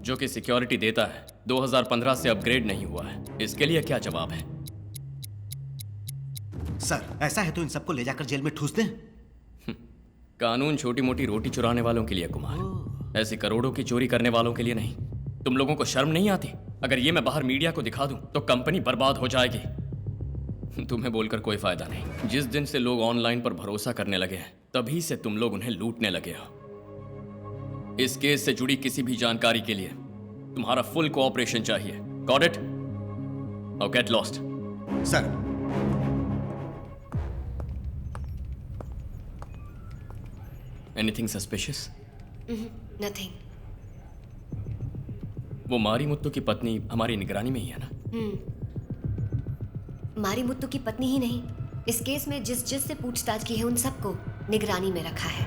जो कि सिक्योरिटी देता है 2015 से अपग्रेड नहीं हुआ है। इसके लिए क्या जवाब है? सर, ऐसा है तो इन सबको ले जाकर जेल में ठूस दें। कानून छोटी मोटी रोटी चुराने वालों के लिए कुमार, ऐसी करोड़ों की चोरी करने वालों के लिए नहीं। तुम लोगों को शर्म नहीं आती? अगर ये मैं बाहर मीडिया को दिखा दूं तो कंपनी बर्बाद हो जाएगी। तुम्हें बोलकर कोई फायदा नहीं। जिस दिन से लोग ऑनलाइन पर भरोसा करने लगे हैं तभी से तुम लोग उन्हें लूटने लगे हो। इस केस से जुड़ी किसी भी जानकारी के लिए तुम्हारा फुल कोऑपरेशन चाहिए। Got it? और get lost. Sir, anything suspicious? Nothing. वो मारी मुत्तू की पत्नी हमारी निगरानी में ही है ना? मारी मुत्तू की पत्नी ही नहीं, इस केस में जिस से पूछताछ की है उन सबको निगरानी में रखा है।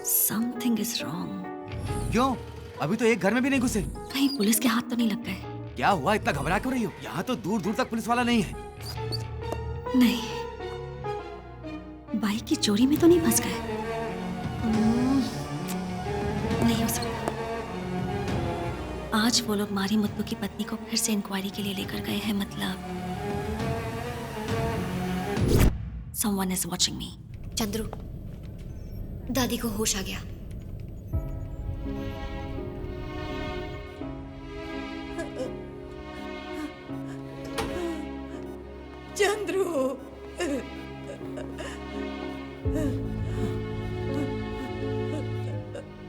Something is wrong. क्यों? अभी तो एक घर में भी नहीं घुसे। कहीं पुलिस के हाथ तो नहीं लग गए? क्या हुआ, इतना घबरा क्यों रही हो? यहाँ तो दूर दूर तक पुलिस वाला नहीं है। नहीं, बाइक की चोरी में तो नहीं फंस गए? नहीं हो सकता। आज वो लोग मारी मुत्तू की पत्नी को फिर से इंक्वायरी के लिए लेकर गए हैं। मतलब someone is watching me. Chandru, दादी को होश आ गया। चंद्रू,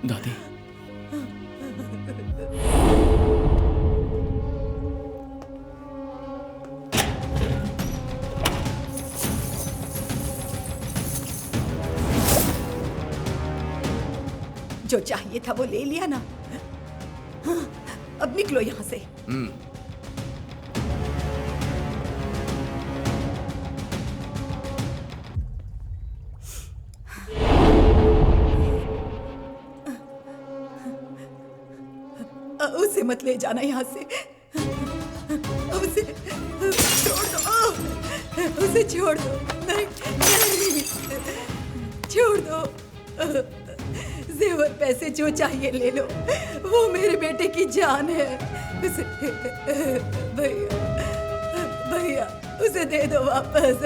दादी, जो चाहिए था वो ले लिया ना। हाँ, अब निकलो यहाँ से। उसे मत ले जाना यहाँ से। उसे छोड़ दो। उसे छोड़ दो। नहीं, नहीं, छोड़ दो। जेवर पैसे जो चाहिए ले लो, वो मेरे बेटे की जान है। उसे भैया, भैया उसे दे दो वापस।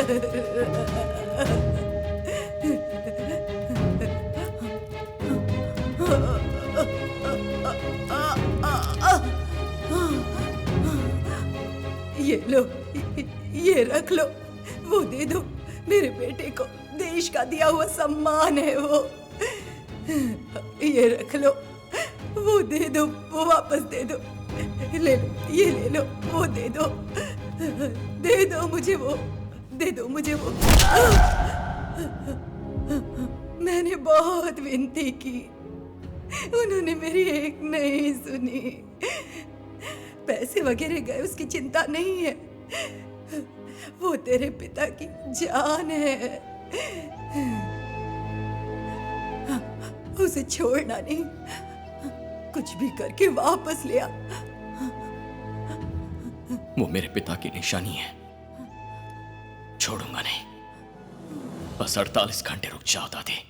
ये लो, ये रख लो, वो दे दो। मेरे बेटे को देश का दिया हुआ सम्मान है वो। ये रख लो, वो दे दो, वो वापस दे दो। ले लो, ये ले लो, वो दे दो। दे दो मुझे वो, दे दो मुझे वो। मैंने बहुत विनती की, उन्होंने मेरी एक नहीं सुनी। पैसे वगैरह गए उसकी चिंता नहीं है, वो तेरे पिता की जान है। उसे छोड़ना नहीं, कुछ भी करके वापस ले आ। वो मेरे पिता की निशानी है, छोड़ूंगा नहीं। बस 48 घंटे रुक जाओ दादी।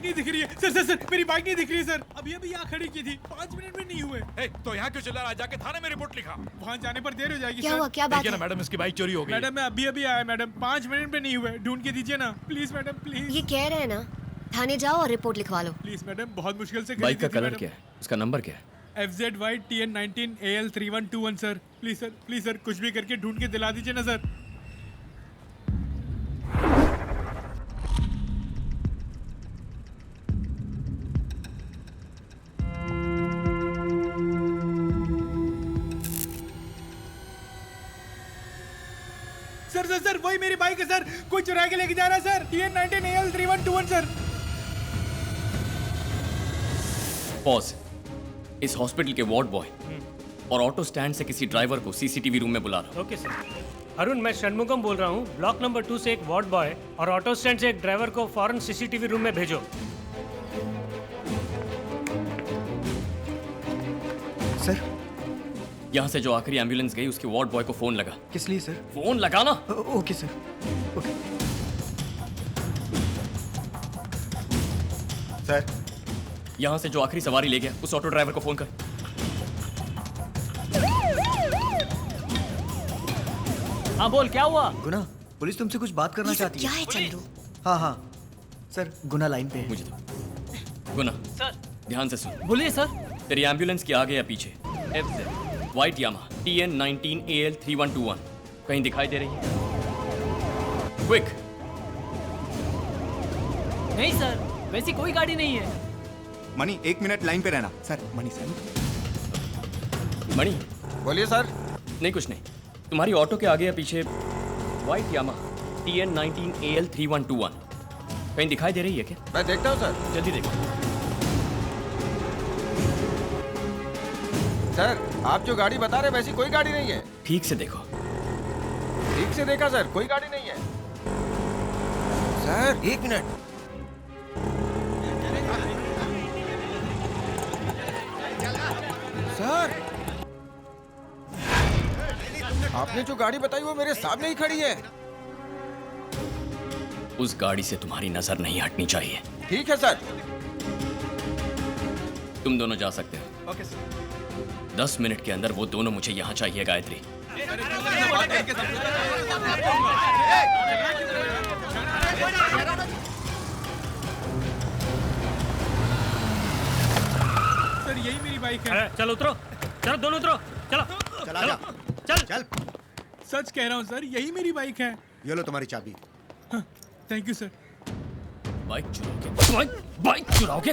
नहीं दिख रही है सर। सर सर मेरी बाइक नहीं दिख रही है सर। अभी अभी यहाँ खड़ी की थी, 5 मिनट में नहीं हुए। तो यहाँ क्यों चिल्ला रहा? जाके थाने में रिपोर्ट लिखा। वहाँ जाने पर देर हो जाएगी। क्या हुआ? क्या बात है? मैडम इसकी बाइक चोरी हो गई। मैडम मैं अभी अभी आया मैडम, 5 मिनट में नहीं हुए, ढूंढ के दीजिए ना प्लीज मैडम प्लीज। ये कह रहे हैं ना, थाने जाओ और रिपोर्ट लिखवा लो। प्लीज मैडम, बहुत मुश्किल से। बाइक का कलर क्या है? उसका नंबर क्या है? FZY TN19 AL3121 sir. Please sir कुछ भी करके ढूंढ के दिला दीजिए ना सर। सर वही मेरी बाइक है सर, कोई चुरा के लेके जा रहा है sir. TN19 AL3121 sir. Pause. इस हॉस्पिटल के वार्ड बॉय और ऑटो स्टैंड से किसी ड्राइवर को CCTV रूम में बुला रहा। Okay sir. अरुण, मैं षणमुगम बोल रहा हूँ। ब्लॉक नंबर 2 से एक वार्ड बॉय और ऑटो स्टैंड से एक ड्राइवर को फौरन CCTV रूम में भेजो। सर, यहाँ से जो आखिरी एम्बुलेंस गई उसके वार्ड बॉय को फोन लगा। किस लिए सर? फोन लगाना। Okay sir. ओके सर, यहाँ से जो आखिरी सवारी ले गया उस ऑटो ड्राइवर को फोन कर। हाँ बोल, क्या हुआ? गुना, पुलिस तुमसे कुछ बात करना चाहती है। क्या है चंदू? हाँ सर, गुना लाइन पे है। मुझे तो गुना सर ध्यान से सुन। बोलिए सर। तेरी एम्बुलेंस के आगे या पीछे FZ व्हाइट यामा TN19 AL3121 कहीं दिखाई दे रही है? क्विक। नहीं सर, वैसी कोई गाड़ी नहीं है। मणि 1 मिनट लाइन पे रहना। सर मणि सर। मणि बोलिए सर। नहीं कुछ नहीं, तुम्हारी ऑटो के आगे या पीछे व्हाइट यामा TN19 AL3121 कहीं दिखाई दे रही है क्या? मैं देखता हूँ सर। जल्दी देखो। सर आप जो गाड़ी बता रहे वैसी कोई गाड़ी नहीं है। ठीक से देखो। ठीक से देखा सर, कोई गाड़ी नहीं है। Sir 1 minute. सर आपने जो गाड़ी बताई वो मेरे सामने ही खड़ी है। उस गाड़ी से तुम्हारी नजर नहीं हटनी चाहिए। ठीक है सर। तुम दोनों जा सकते हो। Okay sir. 10 मिनट के अंदर वो दोनों मुझे यहाँ चाहिए गायत्री। सर यही मेरी बाइक है। चलो उतरो, चलो दोनों उतरो, चलो चला चलो, जा। चल सच कह रहा हूँ सर, यही मेरी बाइक है। ये लो तुम्हारी चाबी। Thank you sir. बाइक चुराओगे?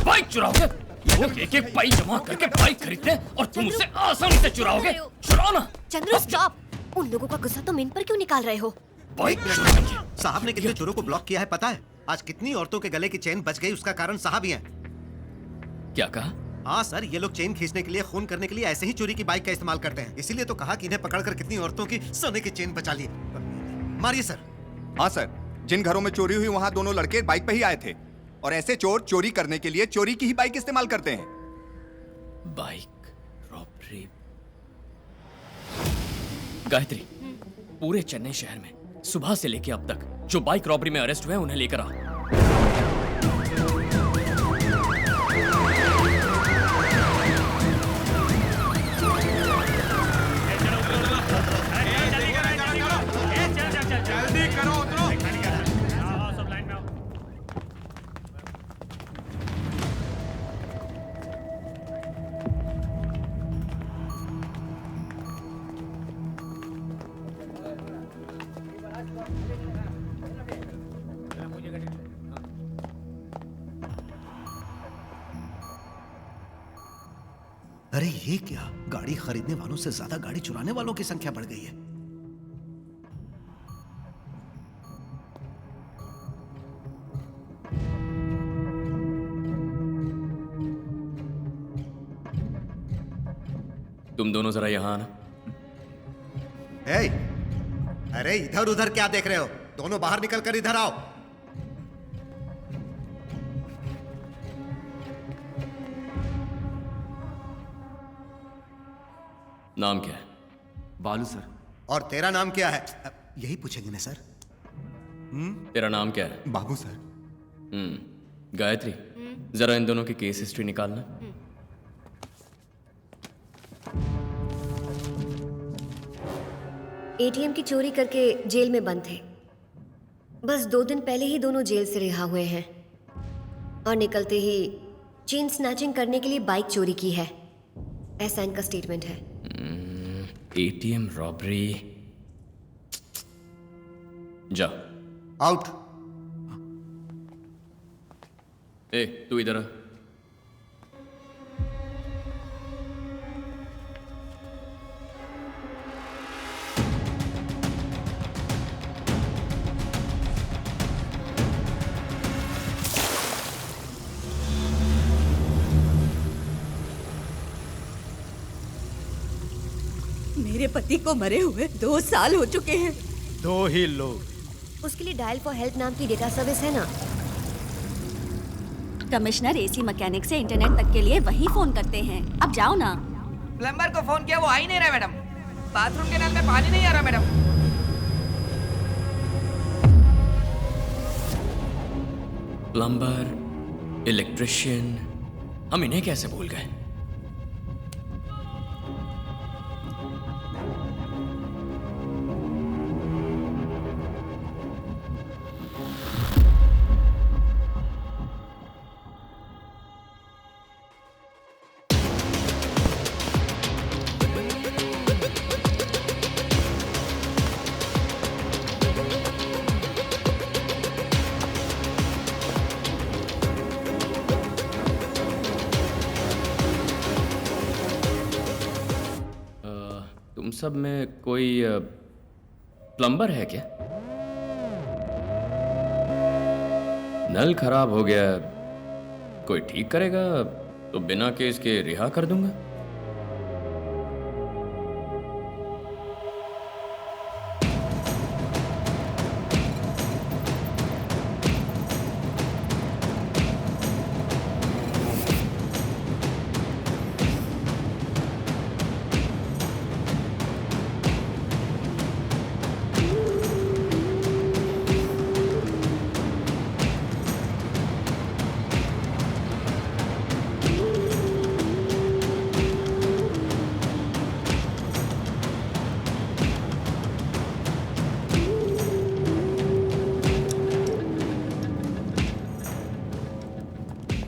बाइक चुराओगे? लोग एक एक बाइक जमा करके बाइक खरीदते हैं और तुम उसे आसानी से चुराओगे? चुराओ ना। चंद्रू स्टॉप। उन लोगों का गुस्सा तुम इन पर क्यों निकाल रहे हो? बाइक साहब ने कितने चोरों को ब्लॉक किया है पता है? आज कितनी औरतों के गले की चेन बच गई उसका कारण साहब ही हैं। क्या कहा? हाँ सर, ये लोग चेन खींचने के लिए, खून करने के लिए ऐसे ही चोरी की बाइक का इस्तेमाल करते हैं। इसीलिए तो कहा कि इन्हें पकड़कर कितनी औरतों की सोने की चेन बचा ली। मारिए सर। हाँ सर, जिन घरों में चोरी हुई वहाँ दोनों लड़के बाइक पे ही आए थे और ऐसे चोर चोरी करने के लिए चोरी की ही बाइक इस्तेमाल करते हैं। Bike robbery. गायत्री, पूरे चेन्नई शहर में सुबह से लेकर अब तक जो बाइक रॉबरी में अरेस्ट हुए हैं उन्हें लेकर आओ। जल्दी करो, उतरो। अरे ये क्या, गाड़ी खरीदने वालों से ज्यादा गाड़ी चुराने वालों की संख्या बढ़ गई है। तुम दोनों जरा यहां आना। ए, अरे इधर उधर क्या देख रहे हो? दोनों बाहर निकल कर इधर आओ। नाम क्या है? बालू सर। और तेरा नाम क्या है? यही पूछेंगे ना सर। तेरा नाम क्या है? बाबू सर। गायत्री, जरा इन दोनों की केस हिस्ट्री निकालना। एटीएम की चोरी करके जेल में बंद थे। बस 2 दिन पहले ही दोनों जेल से रिहा हुए हैं और निकलते ही चेन स्नैचिंग करने के लिए बाइक चोरी की है, ऐसा इनका स्टेटमेंट है। ATM robbery. जा आउट। ए, तू इधर आ। मेरे पति को मरे हुए 2 साल हो चुके हैं। 2 ही लोग। उसके लिए डायल फॉर हेल्प नाम की डेटा सर्विस है ना। कमिश्नर एसी मैकेनिक से इंटरनेट तक के लिए वही फोन करते हैं। अब जाओ ना। प्लम्बर को फोन किया, वो आ ही नहीं रहा मैडम। बाथरूम के नल में पानी नहीं आ रहा मैडम। प्लम्बर, इलेक्ट्रिशियन, हम इन्हें कैसे भूल गए? तुम सब में कोई प्लम्बर है क्या? नल खराब हो गया, कोई ठीक करेगा तो बिना केस के रिहा कर दूंगा।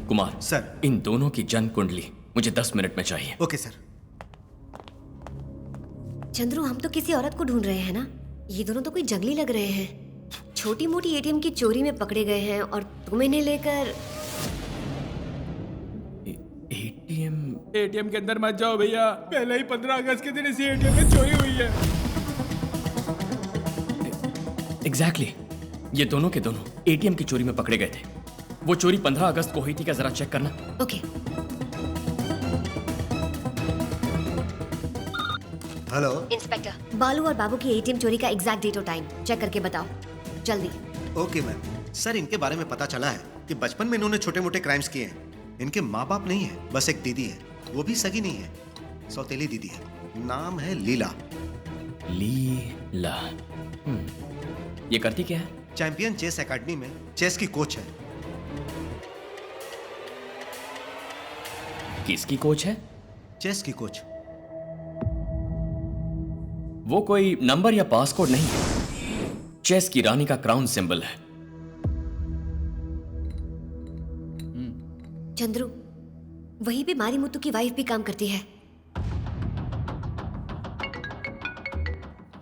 कुमार सर, इन दोनों की जन्म कुंडली मुझे 10 मिनट में चाहिए। Okay sir. चंद्रू, हम तो किसी औरत को ढूंढ रहे हैं ना। ये दोनों तो कोई जंगली लग रहे हैं। छोटी मोटी एटीएम की चोरी में पकड़े गए हैं और तुम इन्हें लेकर एटीएम के अंदर मत जाओ भैया। पहले ही 15 अगस्त के दिन इसी एटीएम में चोरी हुई है। एग्जैक्टली, ये दोनों के दोनों एटीएम की चोरी में पकड़े गए थे। वो चोरी 15 अगस्त को हुई थी क्या? जरा चेक करना। ओके। हेलो इंस्पेक्टर, बालू और बाबू की एटीएम चोरी का एग्जैक्ट डेट और टाइम चेक करके बताओ जल्दी। Okay ma'am. सर, इनके बारे में पता चला है कि बचपन में इन्होंने छोटे मोटे क्राइम्स किए हैं। इनके माँ बाप नहीं है, बस एक दीदी है, वो भी सगी नहीं है, सौतेली दीदी है। नाम है लीला। लीला। ये करती क्या है? चैंपियन चेस एकेडमी में चेस की कोच है। किसकी कोच है? चेस की कोच। वो कोई नंबर या पासकोड नहीं है, चेस की रानी का क्राउन सिंबल है। चंद्रू, वहीं पे मारी मुत्तू की वाइफ भी काम करती है।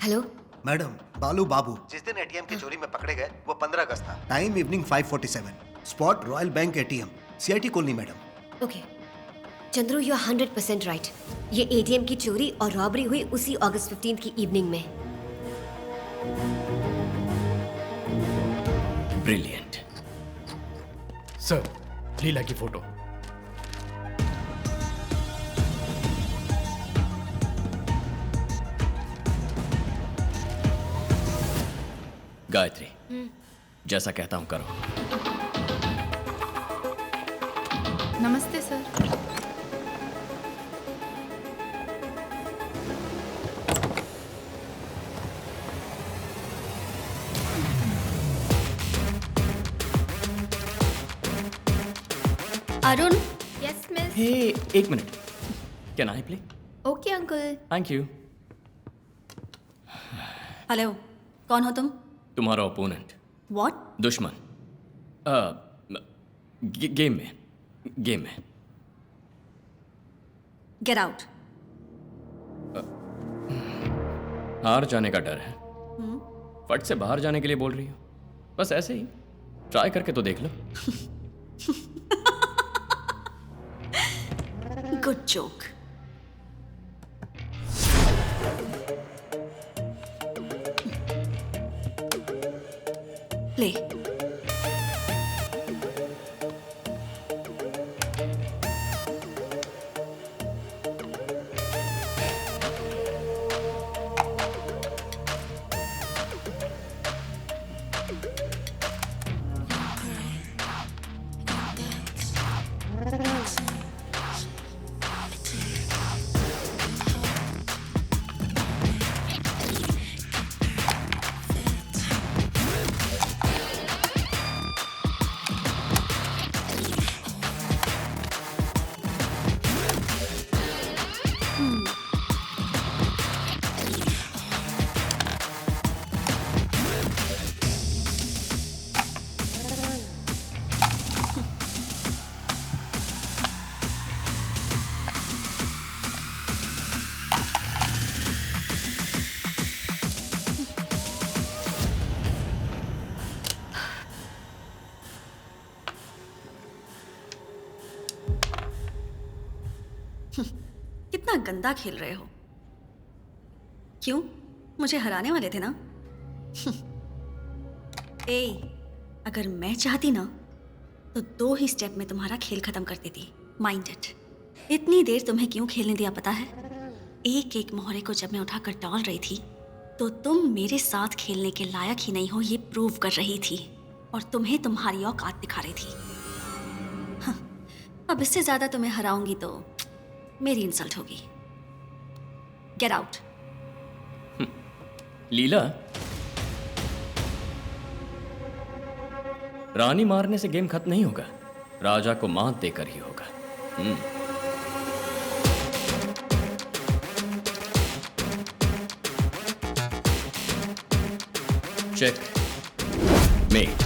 हेलो मैडम, बालू बाबू जिस दिन एटीएम की चोरी में पकड़े गए वो 15 अगस्त था। Time evening 5:47। Spot royal bank ATM, CIT colony madam. Okay Chandru, you are 100% right. ये एटीएम की चोरी और रॉबरी हुई उसी अगस्त 15 की इवनिंग में। ब्रिलियंट। सर, लीला की फोटो। गायत्री, जैसा कहता हूं करो। नमस्ते sir. Arun. Yes miss. Hey, एक minute. Can I play? Okay uncle. Thank you. Hello, कौन हो तुम? तुम्हारा ओपोनेंट। व्हाट? दुश्मन। गेम में। Get out. हार जाने का डर है। फट से बाहर जाने के लिए बोल रही हो? बस ऐसे ही ट्राई करके तो देख लो। Good joke. प्ले। कितना गंदा खेल रहे हो। क्यों? मुझे हराने वाले थे ना? ए, अगर मैं चाहती ना तो 2 ही स्टेप में तुम्हारा खेल खत्म कर देती। Mind it. इतनी देर तुम्हें क्यों खेलने दिया पता है? एक एक मोहरे को जब मैं उठाकर डाल रही थी तो तुम मेरे साथ खेलने के लायक ही नहीं हो ये प्रूव कर रही थी और तुम्हें तुम्हारी औकात दिखा रही थी। हाँ, अब इससे ज्यादा तुम्हें हराऊंगी तो मेरी इंसल्ट होगी। Get out. लीला, रानी मारने से गेम खत्म नहीं होगा, राजा को मात देकर ही होगा। Check met.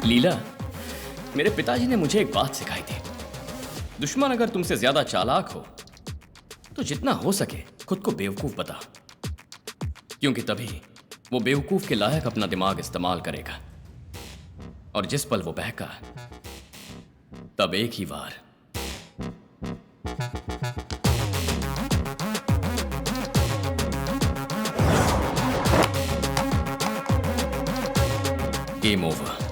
लीला, मेरे पिताजी ने मुझे एक बात सिखाई थी। दुश्मन अगर तुमसे ज्यादा चालाक हो तो जितना हो सके खुद को बेवकूफ बता, क्योंकि तभी वो बेवकूफ के लायक अपना दिमाग इस्तेमाल करेगा और जिस पल वो बहका तब एक ही वार। Game over.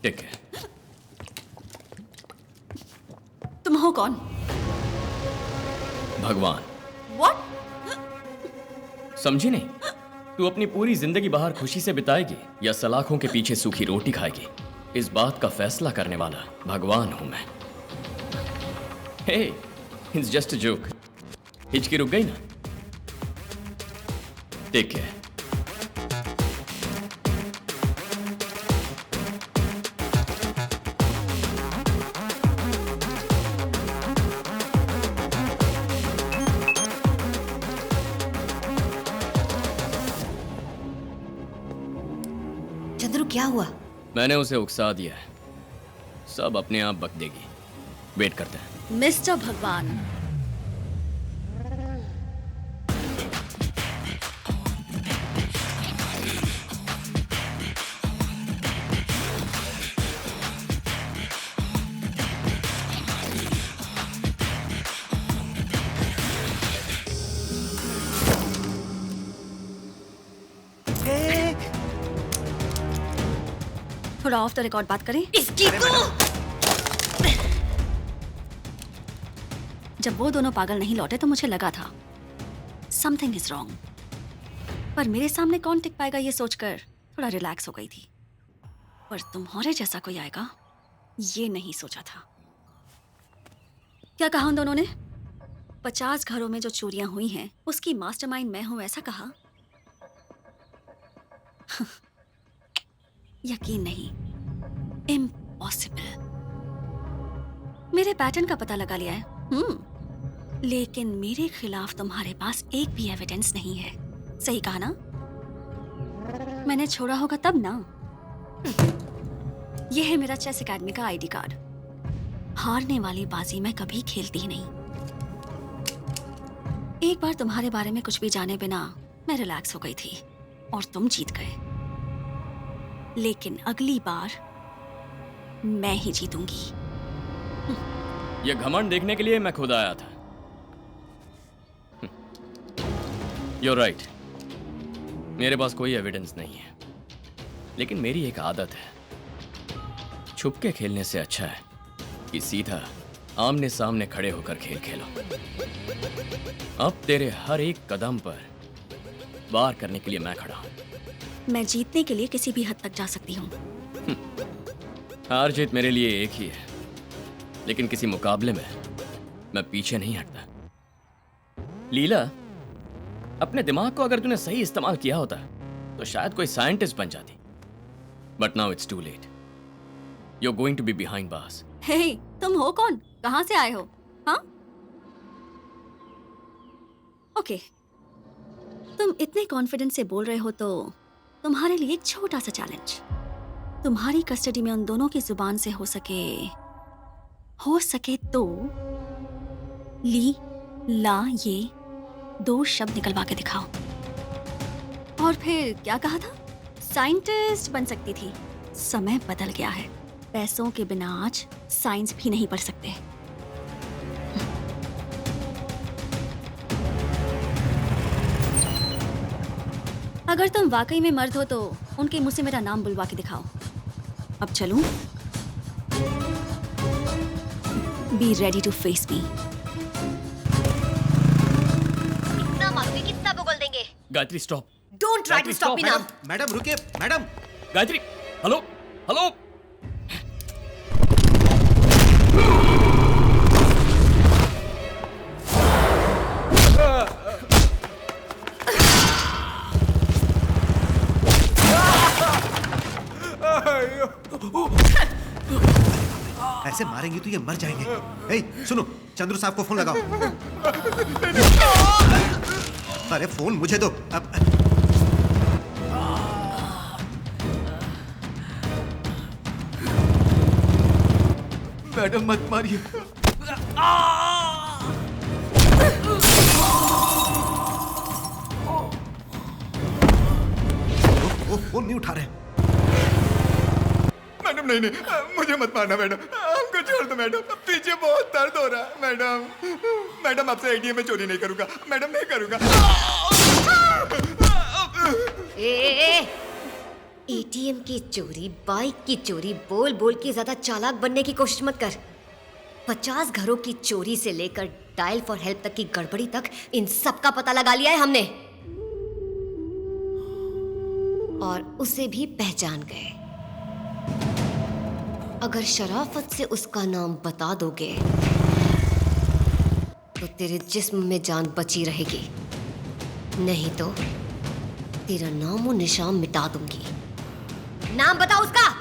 ठीक है। तुम हो कौन? भगवान। What? समझी नहीं? तू अपनी पूरी जिंदगी बाहर खुशी से बिताएगी या सलाखों के पीछे सूखी रोटी खाएगी, इस बात का फैसला करने वाला भगवान हूं मैं। हे, इट्स जस्ट अ जोक। हिचकी रुक गई ना? Take care. चंद्रू क्या हुआ? मैंने उसे उकसा दिया है, सब अपने आप बक देगी। वेट करते हैं। मिस्टर भगवान, थोड़ा ऑफ द रिकॉर्ड बात करें। इसकी तो जब वो दोनों पागल नहीं लौटे तो मुझे लगा था समथिंग इज रॉन्ग, पर मेरे सामने कौन टिक पाएगा ये सोचकर थोड़ा रिलैक्स हो गई थी। पर तुम्हारे जैसा कोई आएगा ये नहीं सोचा था। क्या कहा उन दोनों ने? 50 घरों में जो चोरियां हुई हैं उसकी मास्टरमाइंड मैं हूं, ऐसा कहा? यकीन नहीं, इम्पॉसिबल। मेरे पैटर्न का पता लगा लिया है, लेकिन मेरे खिलाफ तुम्हारे पास एक भी एविडेंस नहीं है। सही कहा ना? मैंने छोड़ा होगा तब ना। यह है मेरा चेस एकेडमी का आईडी कार्ड। हारने वाली बाजी मैं कभी खेलती ही नहीं। एक बार तुम्हारे बारे में कुछ भी जाने बिना मैं रिलैक्स हो गई थी और तुम जीत गए, लेकिन अगली बार मैं ही जीतूंगी। ये घमंड देखने के लिए मैं खुद आया था। You're right, मेरे पास कोई एविडेंस नहीं है, लेकिन मेरी एक आदत है, छुप के खेलने से अच्छा है कि सीधा आमने सामने खड़े होकर खेल खेलो। अब तेरे हर एक कदम पर वार करने के लिए मैं खड़ा हूं। मैं जीतने के लिए किसी भी हद तक जा सकती हूँ। हार जीत मेरे लिए एक ही है, लेकिन किसी मुकाबले में मैं पीछे नहीं हटता। लीला, अपने दिमाग को अगर तूने सही इस्तेमाल किया होता तो शायद कोई साइंटिस्ट बन जाती, but now it's too late. You are going to be behind bars. Hey, तुम हो कौन? कहां से आए हो? हाँ? ओके, तुम इतने कॉन्फिडेंस से बोल रहे हो तो तुम्हारे लिए एक छोटा सा चैलेंज। तुम्हारी कस्टडी में उन दोनों की जुबान से हो सके तो ली ला ये 2 शब्द निकलवा के दिखाओ। और फिर क्या कहा था? साइंटिस्ट बन सकती थी। समय बदल गया है, पैसों के बिना आज साइंस भी नहीं पढ़ सकते। अगर तुम वाकई में मर्द हो तो उनके मुंह से मेरा नाम बुलवा के दिखाओ। अब चलूं? Be ready to face me. इतना मारोगे कितना बोल देंगे? Gayatri stop. Don't try to stop me now. Madam रुकिए, मैडम। Gayatri, hello hello. ऐसे मारेंगे तो ये मर जाएंगे। ए, सुनो, चंद्रू साहब को फोन लगाओ। अरे फोन मुझे दो। अब मैडम मत मारिए। वो फोन नहीं उठा रहे। मैडम नहीं, मुझे मत मारना मैडम, हमको छोड़ दो मैडम, पीछे बहुत दर्द हो रहा है मैडम। मैडम आपसे एटीएम में चोरी नहीं करूंगा मैडम, नहीं करूंगा। एटीएम की चोरी, बाइक की चोरी, बोल बोल के ज्यादा चालाक बनने की कोशिश मत कर। 50 घरों की चोरी से लेकर डायल फॉर हेल्प तक की गड़बड़ी तक इन सब का पता लगा लिया है हमने, और उसे भी पहचान गए। अगर शराफत से उसका नाम बता दोगे तो तेरे जिस्म में जान बची रहेगी, नहीं तो तेरा नाम और निशान मिटा दूंगी। नाम बता उसका।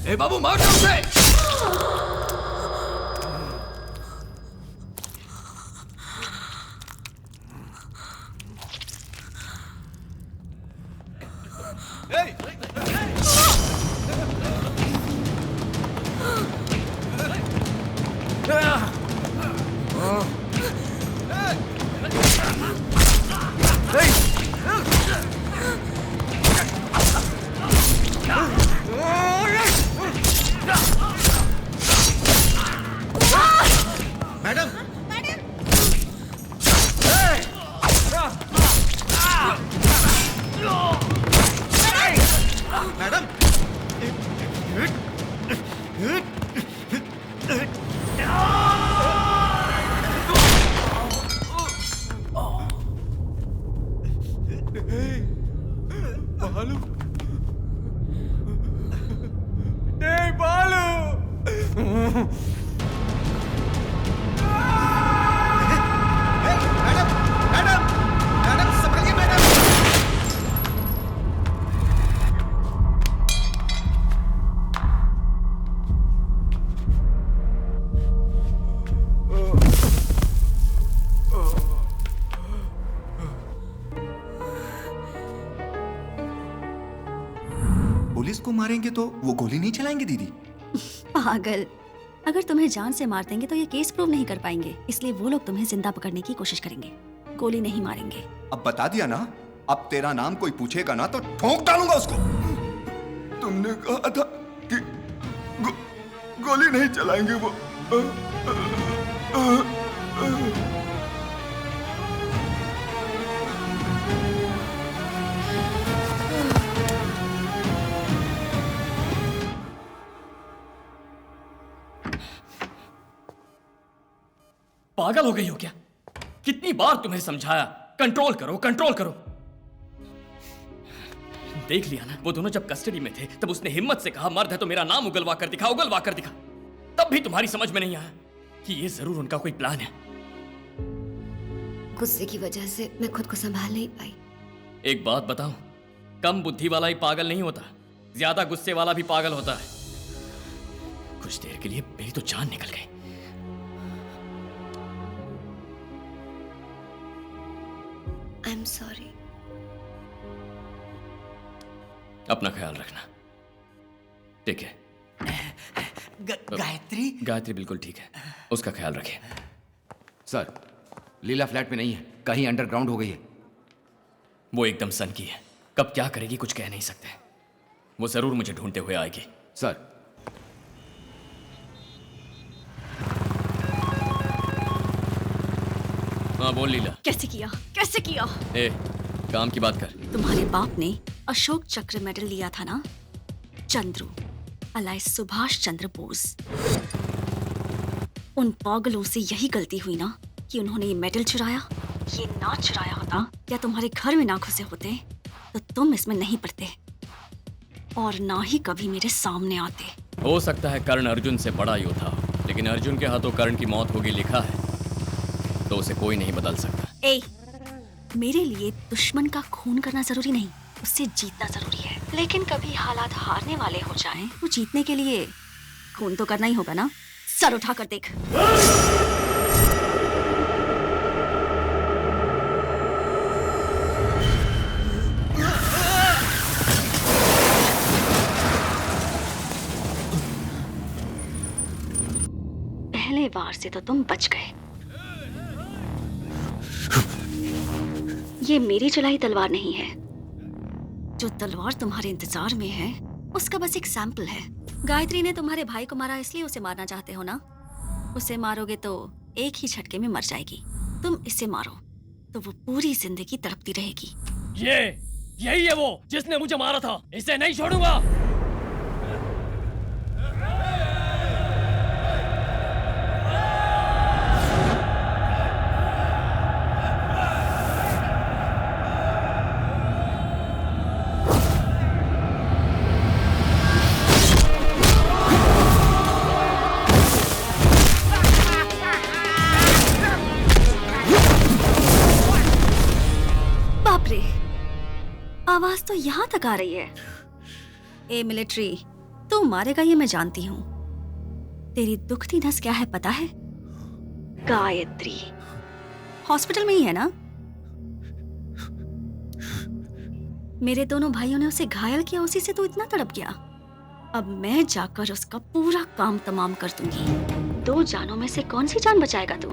ए बाबू, मार दो उसे। बालू नहीं बालू मैडम संभालिए मैडम। पुलिस को मारेंगे तो वो गोली नहीं चलाएंगे दीदी? पागल, अगर तुम्हें जान से मार देंगे तो ये केस प्रूव नहीं कर पाएंगे, इसलिए वो लोग तुम्हें जिंदा पकड़ने की कोशिश करेंगे, गोली नहीं मारेंगे। अब बता दिया ना, अब तेरा नाम कोई पूछेगा ना तो ठोक डालूंगा उसको। तुमने कहा था कि गोली नहीं चलाएंगे वो। पागल हो गई हो क्या? कितनी बार तुम्हें समझाया कंट्रोल करो कंट्रोल करो। देख लिया ना, वो दोनों जब कस्टडी में थे तब उसने हिम्मत से कहा मर्द है तो मेरा नाम उगलवा कर दिखा, उगलवा कर दिखा। तब भी तुम्हारी समझ में नहीं आया कि ये जरूर उनका कोई प्लान है। गुस्से की वजह से मैं खुद को संभाल नहीं पाई। एक बात बताऊं, कम बुद्धि वाला ही पागल नहीं होता, ज्यादा गुस्से वाला भी पागल होता है। कुछ देर के लिए मेरी तो जान निकल गई। I am sorry. अपना ख्याल रखना, ठीक है? गायत्री? गायत्री बिल्कुल ठीक है, उसका ख्याल रखें। सर, लीला फ्लैट में नहीं है, कहीं अंडरग्राउंड हो गई है। वो एकदम सन की है, कब क्या करेगी कुछ कह नहीं सकते। वो जरूर मुझे ढूंढते हुए आएगी। सर, हाँ बोल लीला। कैसे किया, कैसे किया? ए, काम की बात कर। तुम्हारे बाप ने अशोक चक्र मेडल लिया था ना, चंद्रू अलाइस सुभाष चंद्र बोस। उन पागलों से यही गलती हुई ना कि उन्होंने ये मेडल चुराया। ये ना चुराया होता या तुम्हारे घर में ना घुसे होते तो तुम इसमें नहीं पड़ते और ना ही कभी मेरे सामने आते। हो सकता है कर्ण अर्जुन से बड़ा योद्धा हो, लेकिन अर्जुन के हाथों कर्ण की मौत होगी लिखा है तो उसे कोई नहीं बदल सकता। ए, मेरे लिए दुश्मन का खून करना जरूरी नहीं, उससे जीतना जरूरी है। लेकिन कभी हालात हारने वाले हो जाएं, तो जीतने के लिए खून तो करना ही होगा ना। सर उठा कर देख। पहले बार से तो तुम बच गए। ये मेरी चलाई तलवार नहीं है। जो तलवार तुम्हारे इंतजार में है उसका बस एक सैंपल है। गायत्री ने तुम्हारे भाई को मारा इसलिए उसे मारना चाहते हो ना। उसे मारोगे तो एक ही झटके में मर जाएगी। तुम इसे मारो तो वो पूरी जिंदगी तड़पती रहेगी। यही है वो जिसने मुझे मारा था। इसे नहीं छोड़ूंगा। आवाज तो यहाँ तक आ रही है। ए मिलिट्री, तू मारेगा ये मैं जानती हूँ। तेरी दुखती नस क्या है पता है? गायत्री। हॉस्पिटल में ही है ना? मेरे दोनों भाइयों ने उसे घायल किया, उसी से तू इतना तड़प गया। अब मैं जाकर उसका पूरा काम तमाम कर दूंगी। 2 जानों में से कौन सी जान बचाएगा तू?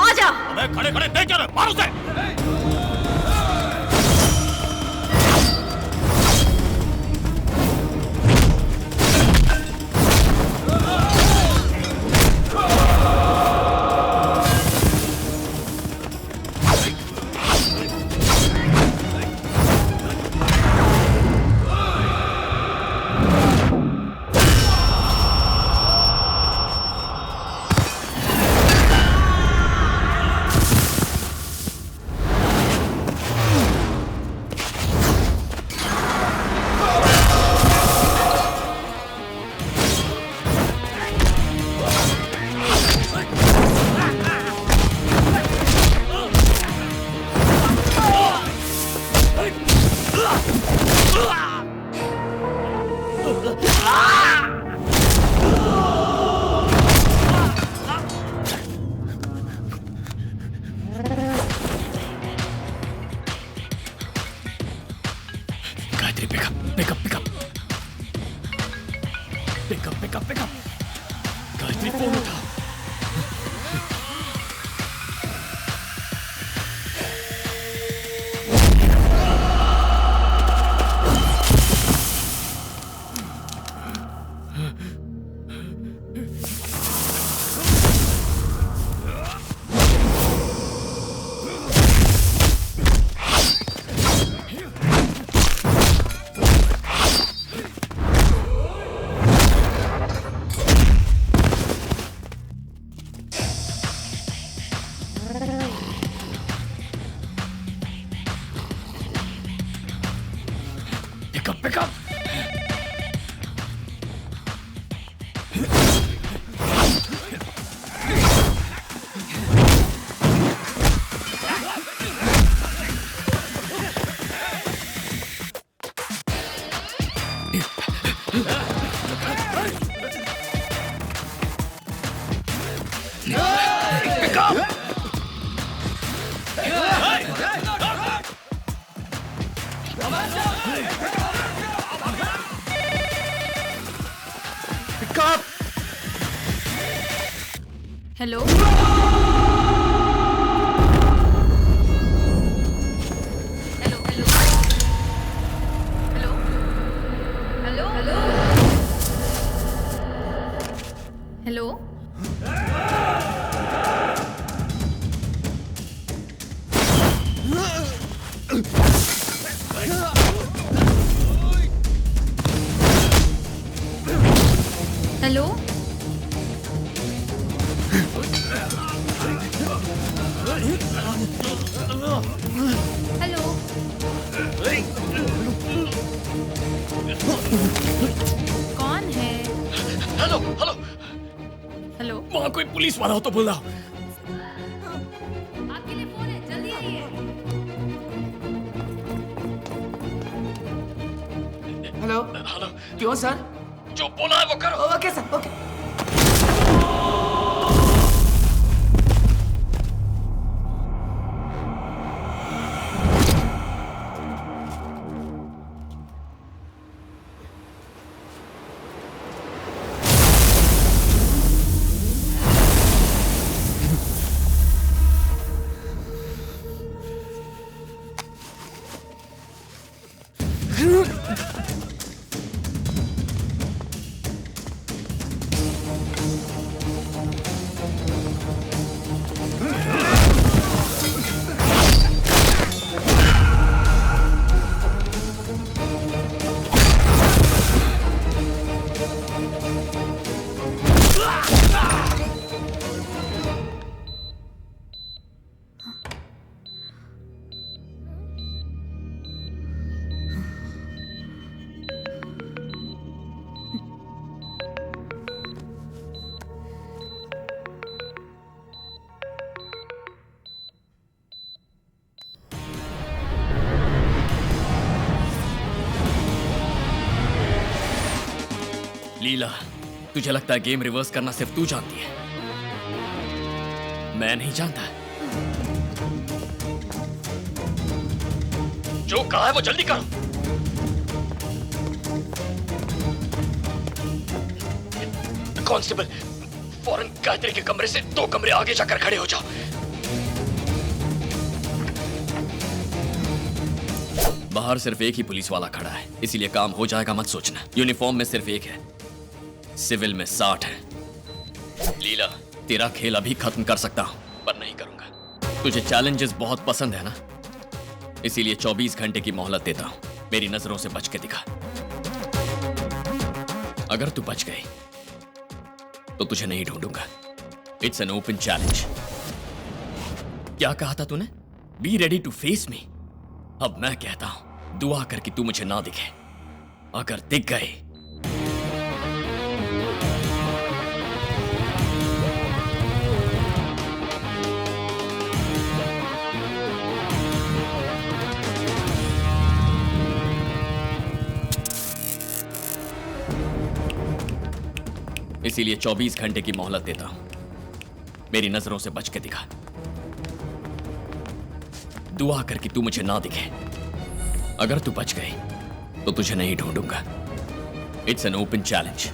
आजा। अबे खड़े खड़े देख क्या रहे? मारो उसे। Gayatri pickup pickup pickup pickup pickup pickup Gayatri phone उठा। हेलो हेलो हेलो हेलो कौन है? हेलो हेलो हेलो वहाँ कोई पुलिस वाला हो तो बुलाओ। आपके लिए फोन है, जल्दी आइए। हेलो हेलो क्यों सर? जो बोला है वो करो। Okay sir okay. लीला, तुझे लगता है गेम रिवर्स करना सिर्फ तू जानती है, मैं नहीं जानता। जो कहा है वो जल्दी करो। कांस्टेबल, फौरन गायत्री के कमरे से 2 कमरे आगे जाकर खड़े हो जाओ। बाहर सिर्फ एक ही पुलिस वाला खड़ा है, इसीलिए काम हो जाएगा मत सोचना। यूनिफॉर्म में सिर्फ एक है, सिविल में 60 है। लीला, तेरा खेल अभी खत्म कर सकता हूं, पर नहीं करूंगा। तुझे चैलेंजेस बहुत पसंद है ना, इसीलिए 24 घंटे की मोहलत देता हूं। मेरी नजरों से बच के दिखा। अगर तू बच गई तो तुझे नहीं ढूंढूंगा। It's an open challenge. क्या कहा था तूने? Be ready to face me. अब मैं कहता हूं, दुआ कर कि तू मुझे ना दिखे। अगर दिख गए इसीलिए 24 घंटे की मोहलत देता हूं। मेरी नजरों से बच के दिखा। दुआ कर कि तू मुझे ना दिखे। अगर तू बच गई तो तुझे नहीं ढूंढूंगा। It's an open challenge.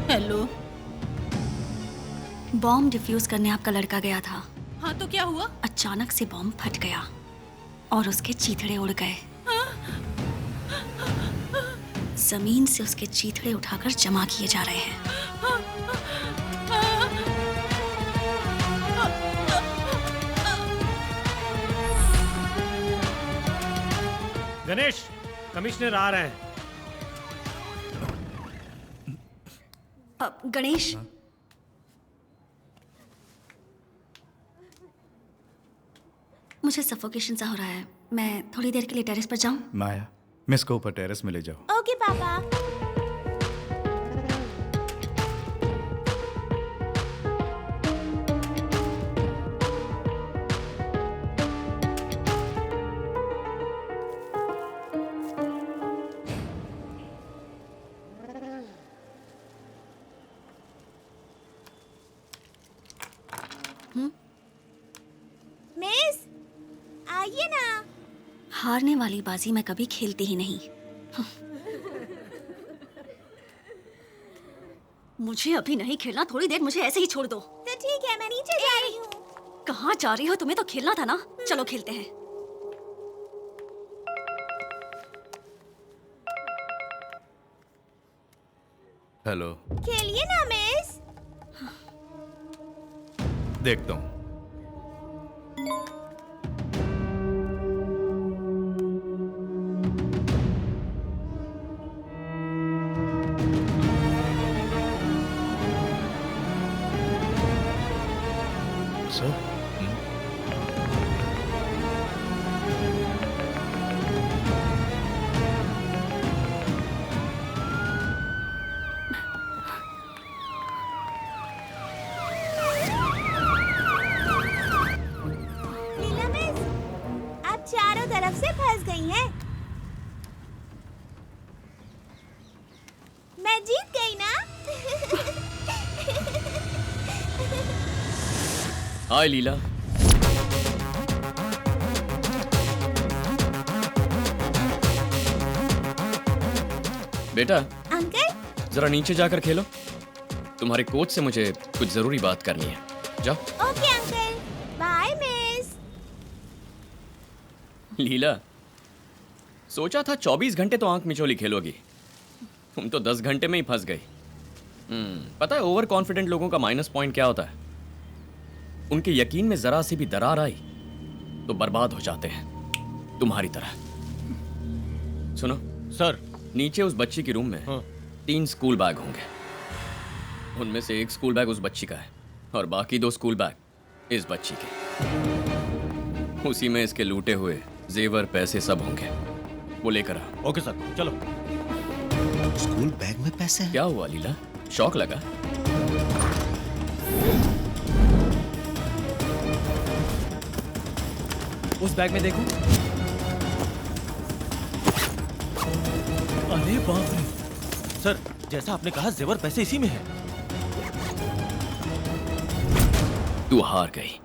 Hello. Bomb defuse करने आपका लड़का गया था। हाँ तो क्या हुआ? अचानक से बॉम्ब फट गया और उसके चीथड़े उड़ गए। जमीन से उसके चीथड़े उठाकर जमा किए जा रहे हैं। गणेश, कमिश्नर आ रहे हैं। गणेश, मुझे सफोकेशन सा हो रहा है। मैं थोड़ी देर के लिए टेरेस पर जाऊं? माया, मिस को ऊपर टेरेस में ले जाओ। ओके पापा। मिस, आइए ना। हारने वाली बाजी मैं कभी खेलती ही नहीं। मुझे अभी नहीं खेलना, थोड़ी देर मुझे ऐसे ही छोड़ दो। तो ठीक है, मैं नीचे जा रही हूँ। कहाँ जा रही हो? तुम्हें तो खेलना था ना। चलो खेलते हैं। हेलो। खेलिए ना मिस। देखता हूँ। सर, लीला मिस, आप चारों तरफ से फंस गई हैं। मैं जीत गई ना? हाय लीला। बेटा, अंकल। जरा नीचे जाकर खेलो। तुम्हारे कोच से मुझे कुछ जरूरी बात करनी है। जाओ। Okay uncle, bye miss. Leela, सोचा था 24 घंटे तो आंख मिचोली खेलोगी। तुम तो 10 घंटे में ही फंस गई। पता है ओवर कॉन्फिडेंट लोगों का माइनस पॉइंट क्या होता है? उनके यकीन में जरा सी भी दरार आई तो बर्बाद हो जाते हैं, तुम्हारी तरह। सुनो सर, नीचे उस बच्ची के रूम में 3 स्कूल बैग होंगे। उनमें से एक स्कूल बैग उस बच्ची का है और बाकी 2 स्कूल बैग इस बच्ची के। उसी में इसके लूटे हुए जेवर, पैसे सब होंगे। वो लेकर आओ। ओके सर, चलो। स्कूल बैग में पैसे हैं? क्या हुआ लीला, शौक लगा? उस बैग में देखो। अरे बाप रे! सर, जैसा आपने कहा जेवर पैसे इसी में है। तू हार गई।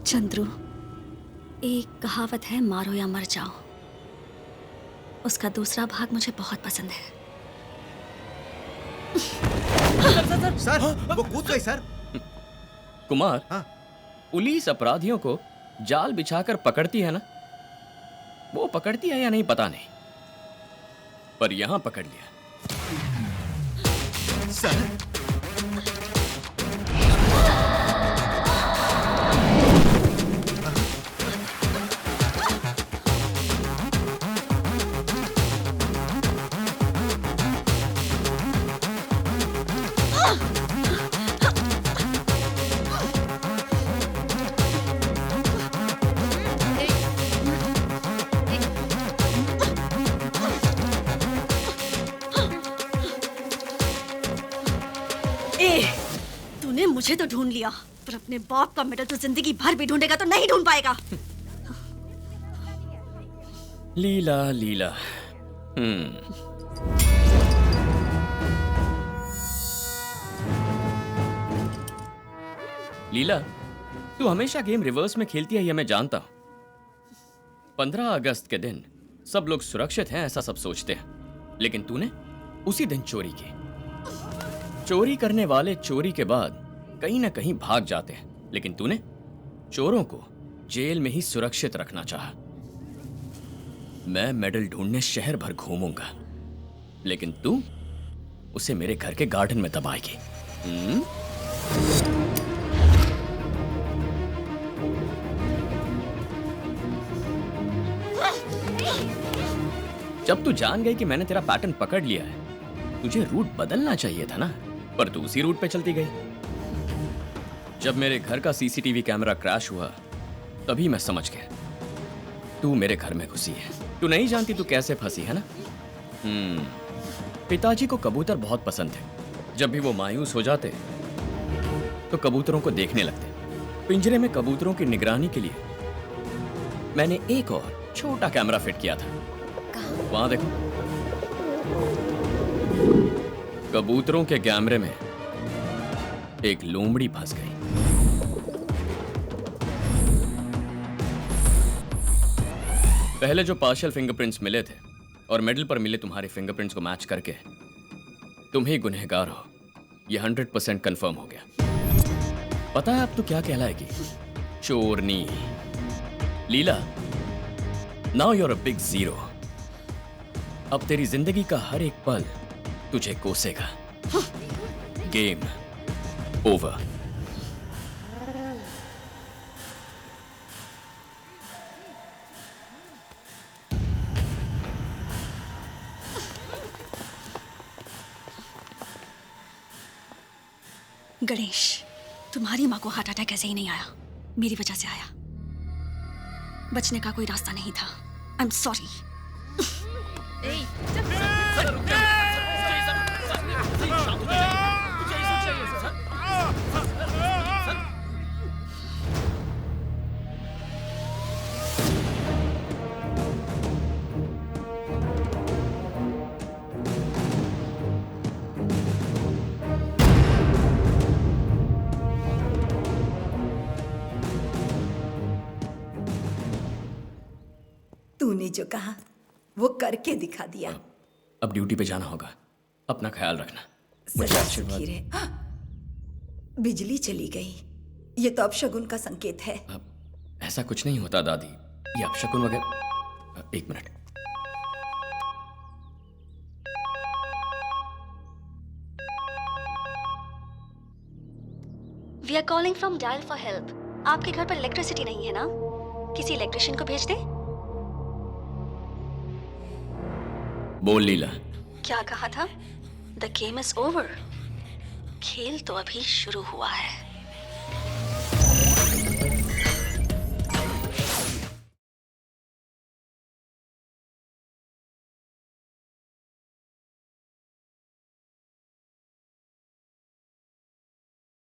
चंद्रू, एक कहावत है, मारो या मर जाओ। उसका दूसरा भाग मुझे बहुत पसंद है। सर, वो कूद गई सर। कुमार, पुलिस अपराधियों को जाल बिछाकर पकड़ती है ना, वो पकड़ती है या नहीं पता नहीं, पर यहां पकड़ लिया। सर मुझे तो ढूंढ लिया, पर अपने बाप का मेडल तो जिंदगी भर भी ढूंढेगा तो नहीं ढूंढ पाएगा। लीला लीला। लीला, तू हमेशा गेम रिवर्स में खेलती है, यह मैं जानता हूं। 15 अगस्त के दिन सब लोग सुरक्षित हैं ऐसा सब सोचते हैं, लेकिन तूने उसी दिन चोरी की। चोरी करने वाले चोरी के बाद कहीं ना कहीं भाग जाते हैं, लेकिन तूने चोरों को जेल में ही सुरक्षित रखना चाहा। मैं मेडल ढूंढने शहर भर घूमूंगा, लेकिन तू उसे मेरे घर के गार्डन में दबाएगी। जब तू जान गई कि मैंने तेरा पैटर्न पकड़ लिया है, तुझे रूट बदलना चाहिए था ना, पर तू उसी रूट पे चलती गई। जब मेरे घर का सीसीटीवी कैमरा क्रैश हुआ, तभी मैं समझ गया तू मेरे घर में घुसी है। तू नहीं जानती तू कैसे फंसी है ना। पिताजी को कबूतर बहुत पसंद थे। जब भी वो मायूस हो जाते तो कबूतरों को देखने लगते। पिंजरे में कबूतरों की निगरानी के लिए मैंने एक और छोटा कैमरा फिट किया था। वहां देखो, कबूतरों के कैमरे में एक लोमड़ी फंस गई। पहले जो पार्शियल फिंगरप्रिंट्स मिले थे और मेडल पर मिले तुम्हारे फिंगरप्रिंट्स को मैच करके तुम ही गुनहगार हो, यह 100% कंफर्म हो गया। पता है अब तू क्या कहलाएगी? चोरनी। Leela, now you are a big zero. अब तेरी जिंदगी का हर एक पल तुझे कोसेगा। Game over. गणेश, तुम्हारी माँ को हार्ट अटैक ऐसे ही नहीं आया, मेरी वजह से आया। बचने का कोई रास्ता नहीं था। I am sorry. तूने जो कहा वो करके दिखा दिया। अब ड्यूटी पे जाना होगा, अपना ख्याल रखना। मुझे आशीर्वाद। सुखी रहे। बिजली चली गई, ये तो अपशगुन का संकेत है। ऐसा कुछ नहीं होता दादी, ये अपशगुन वगैरह। एक minute. We are calling from dial for help. आपके घर पर इलेक्ट्रिसिटी नहीं है ना? किसी इलेक्ट्रिशियन को भेज दे। बोल लीला। क्या कहा था? The game is over. खेल तो अभी शुरू हुआ है।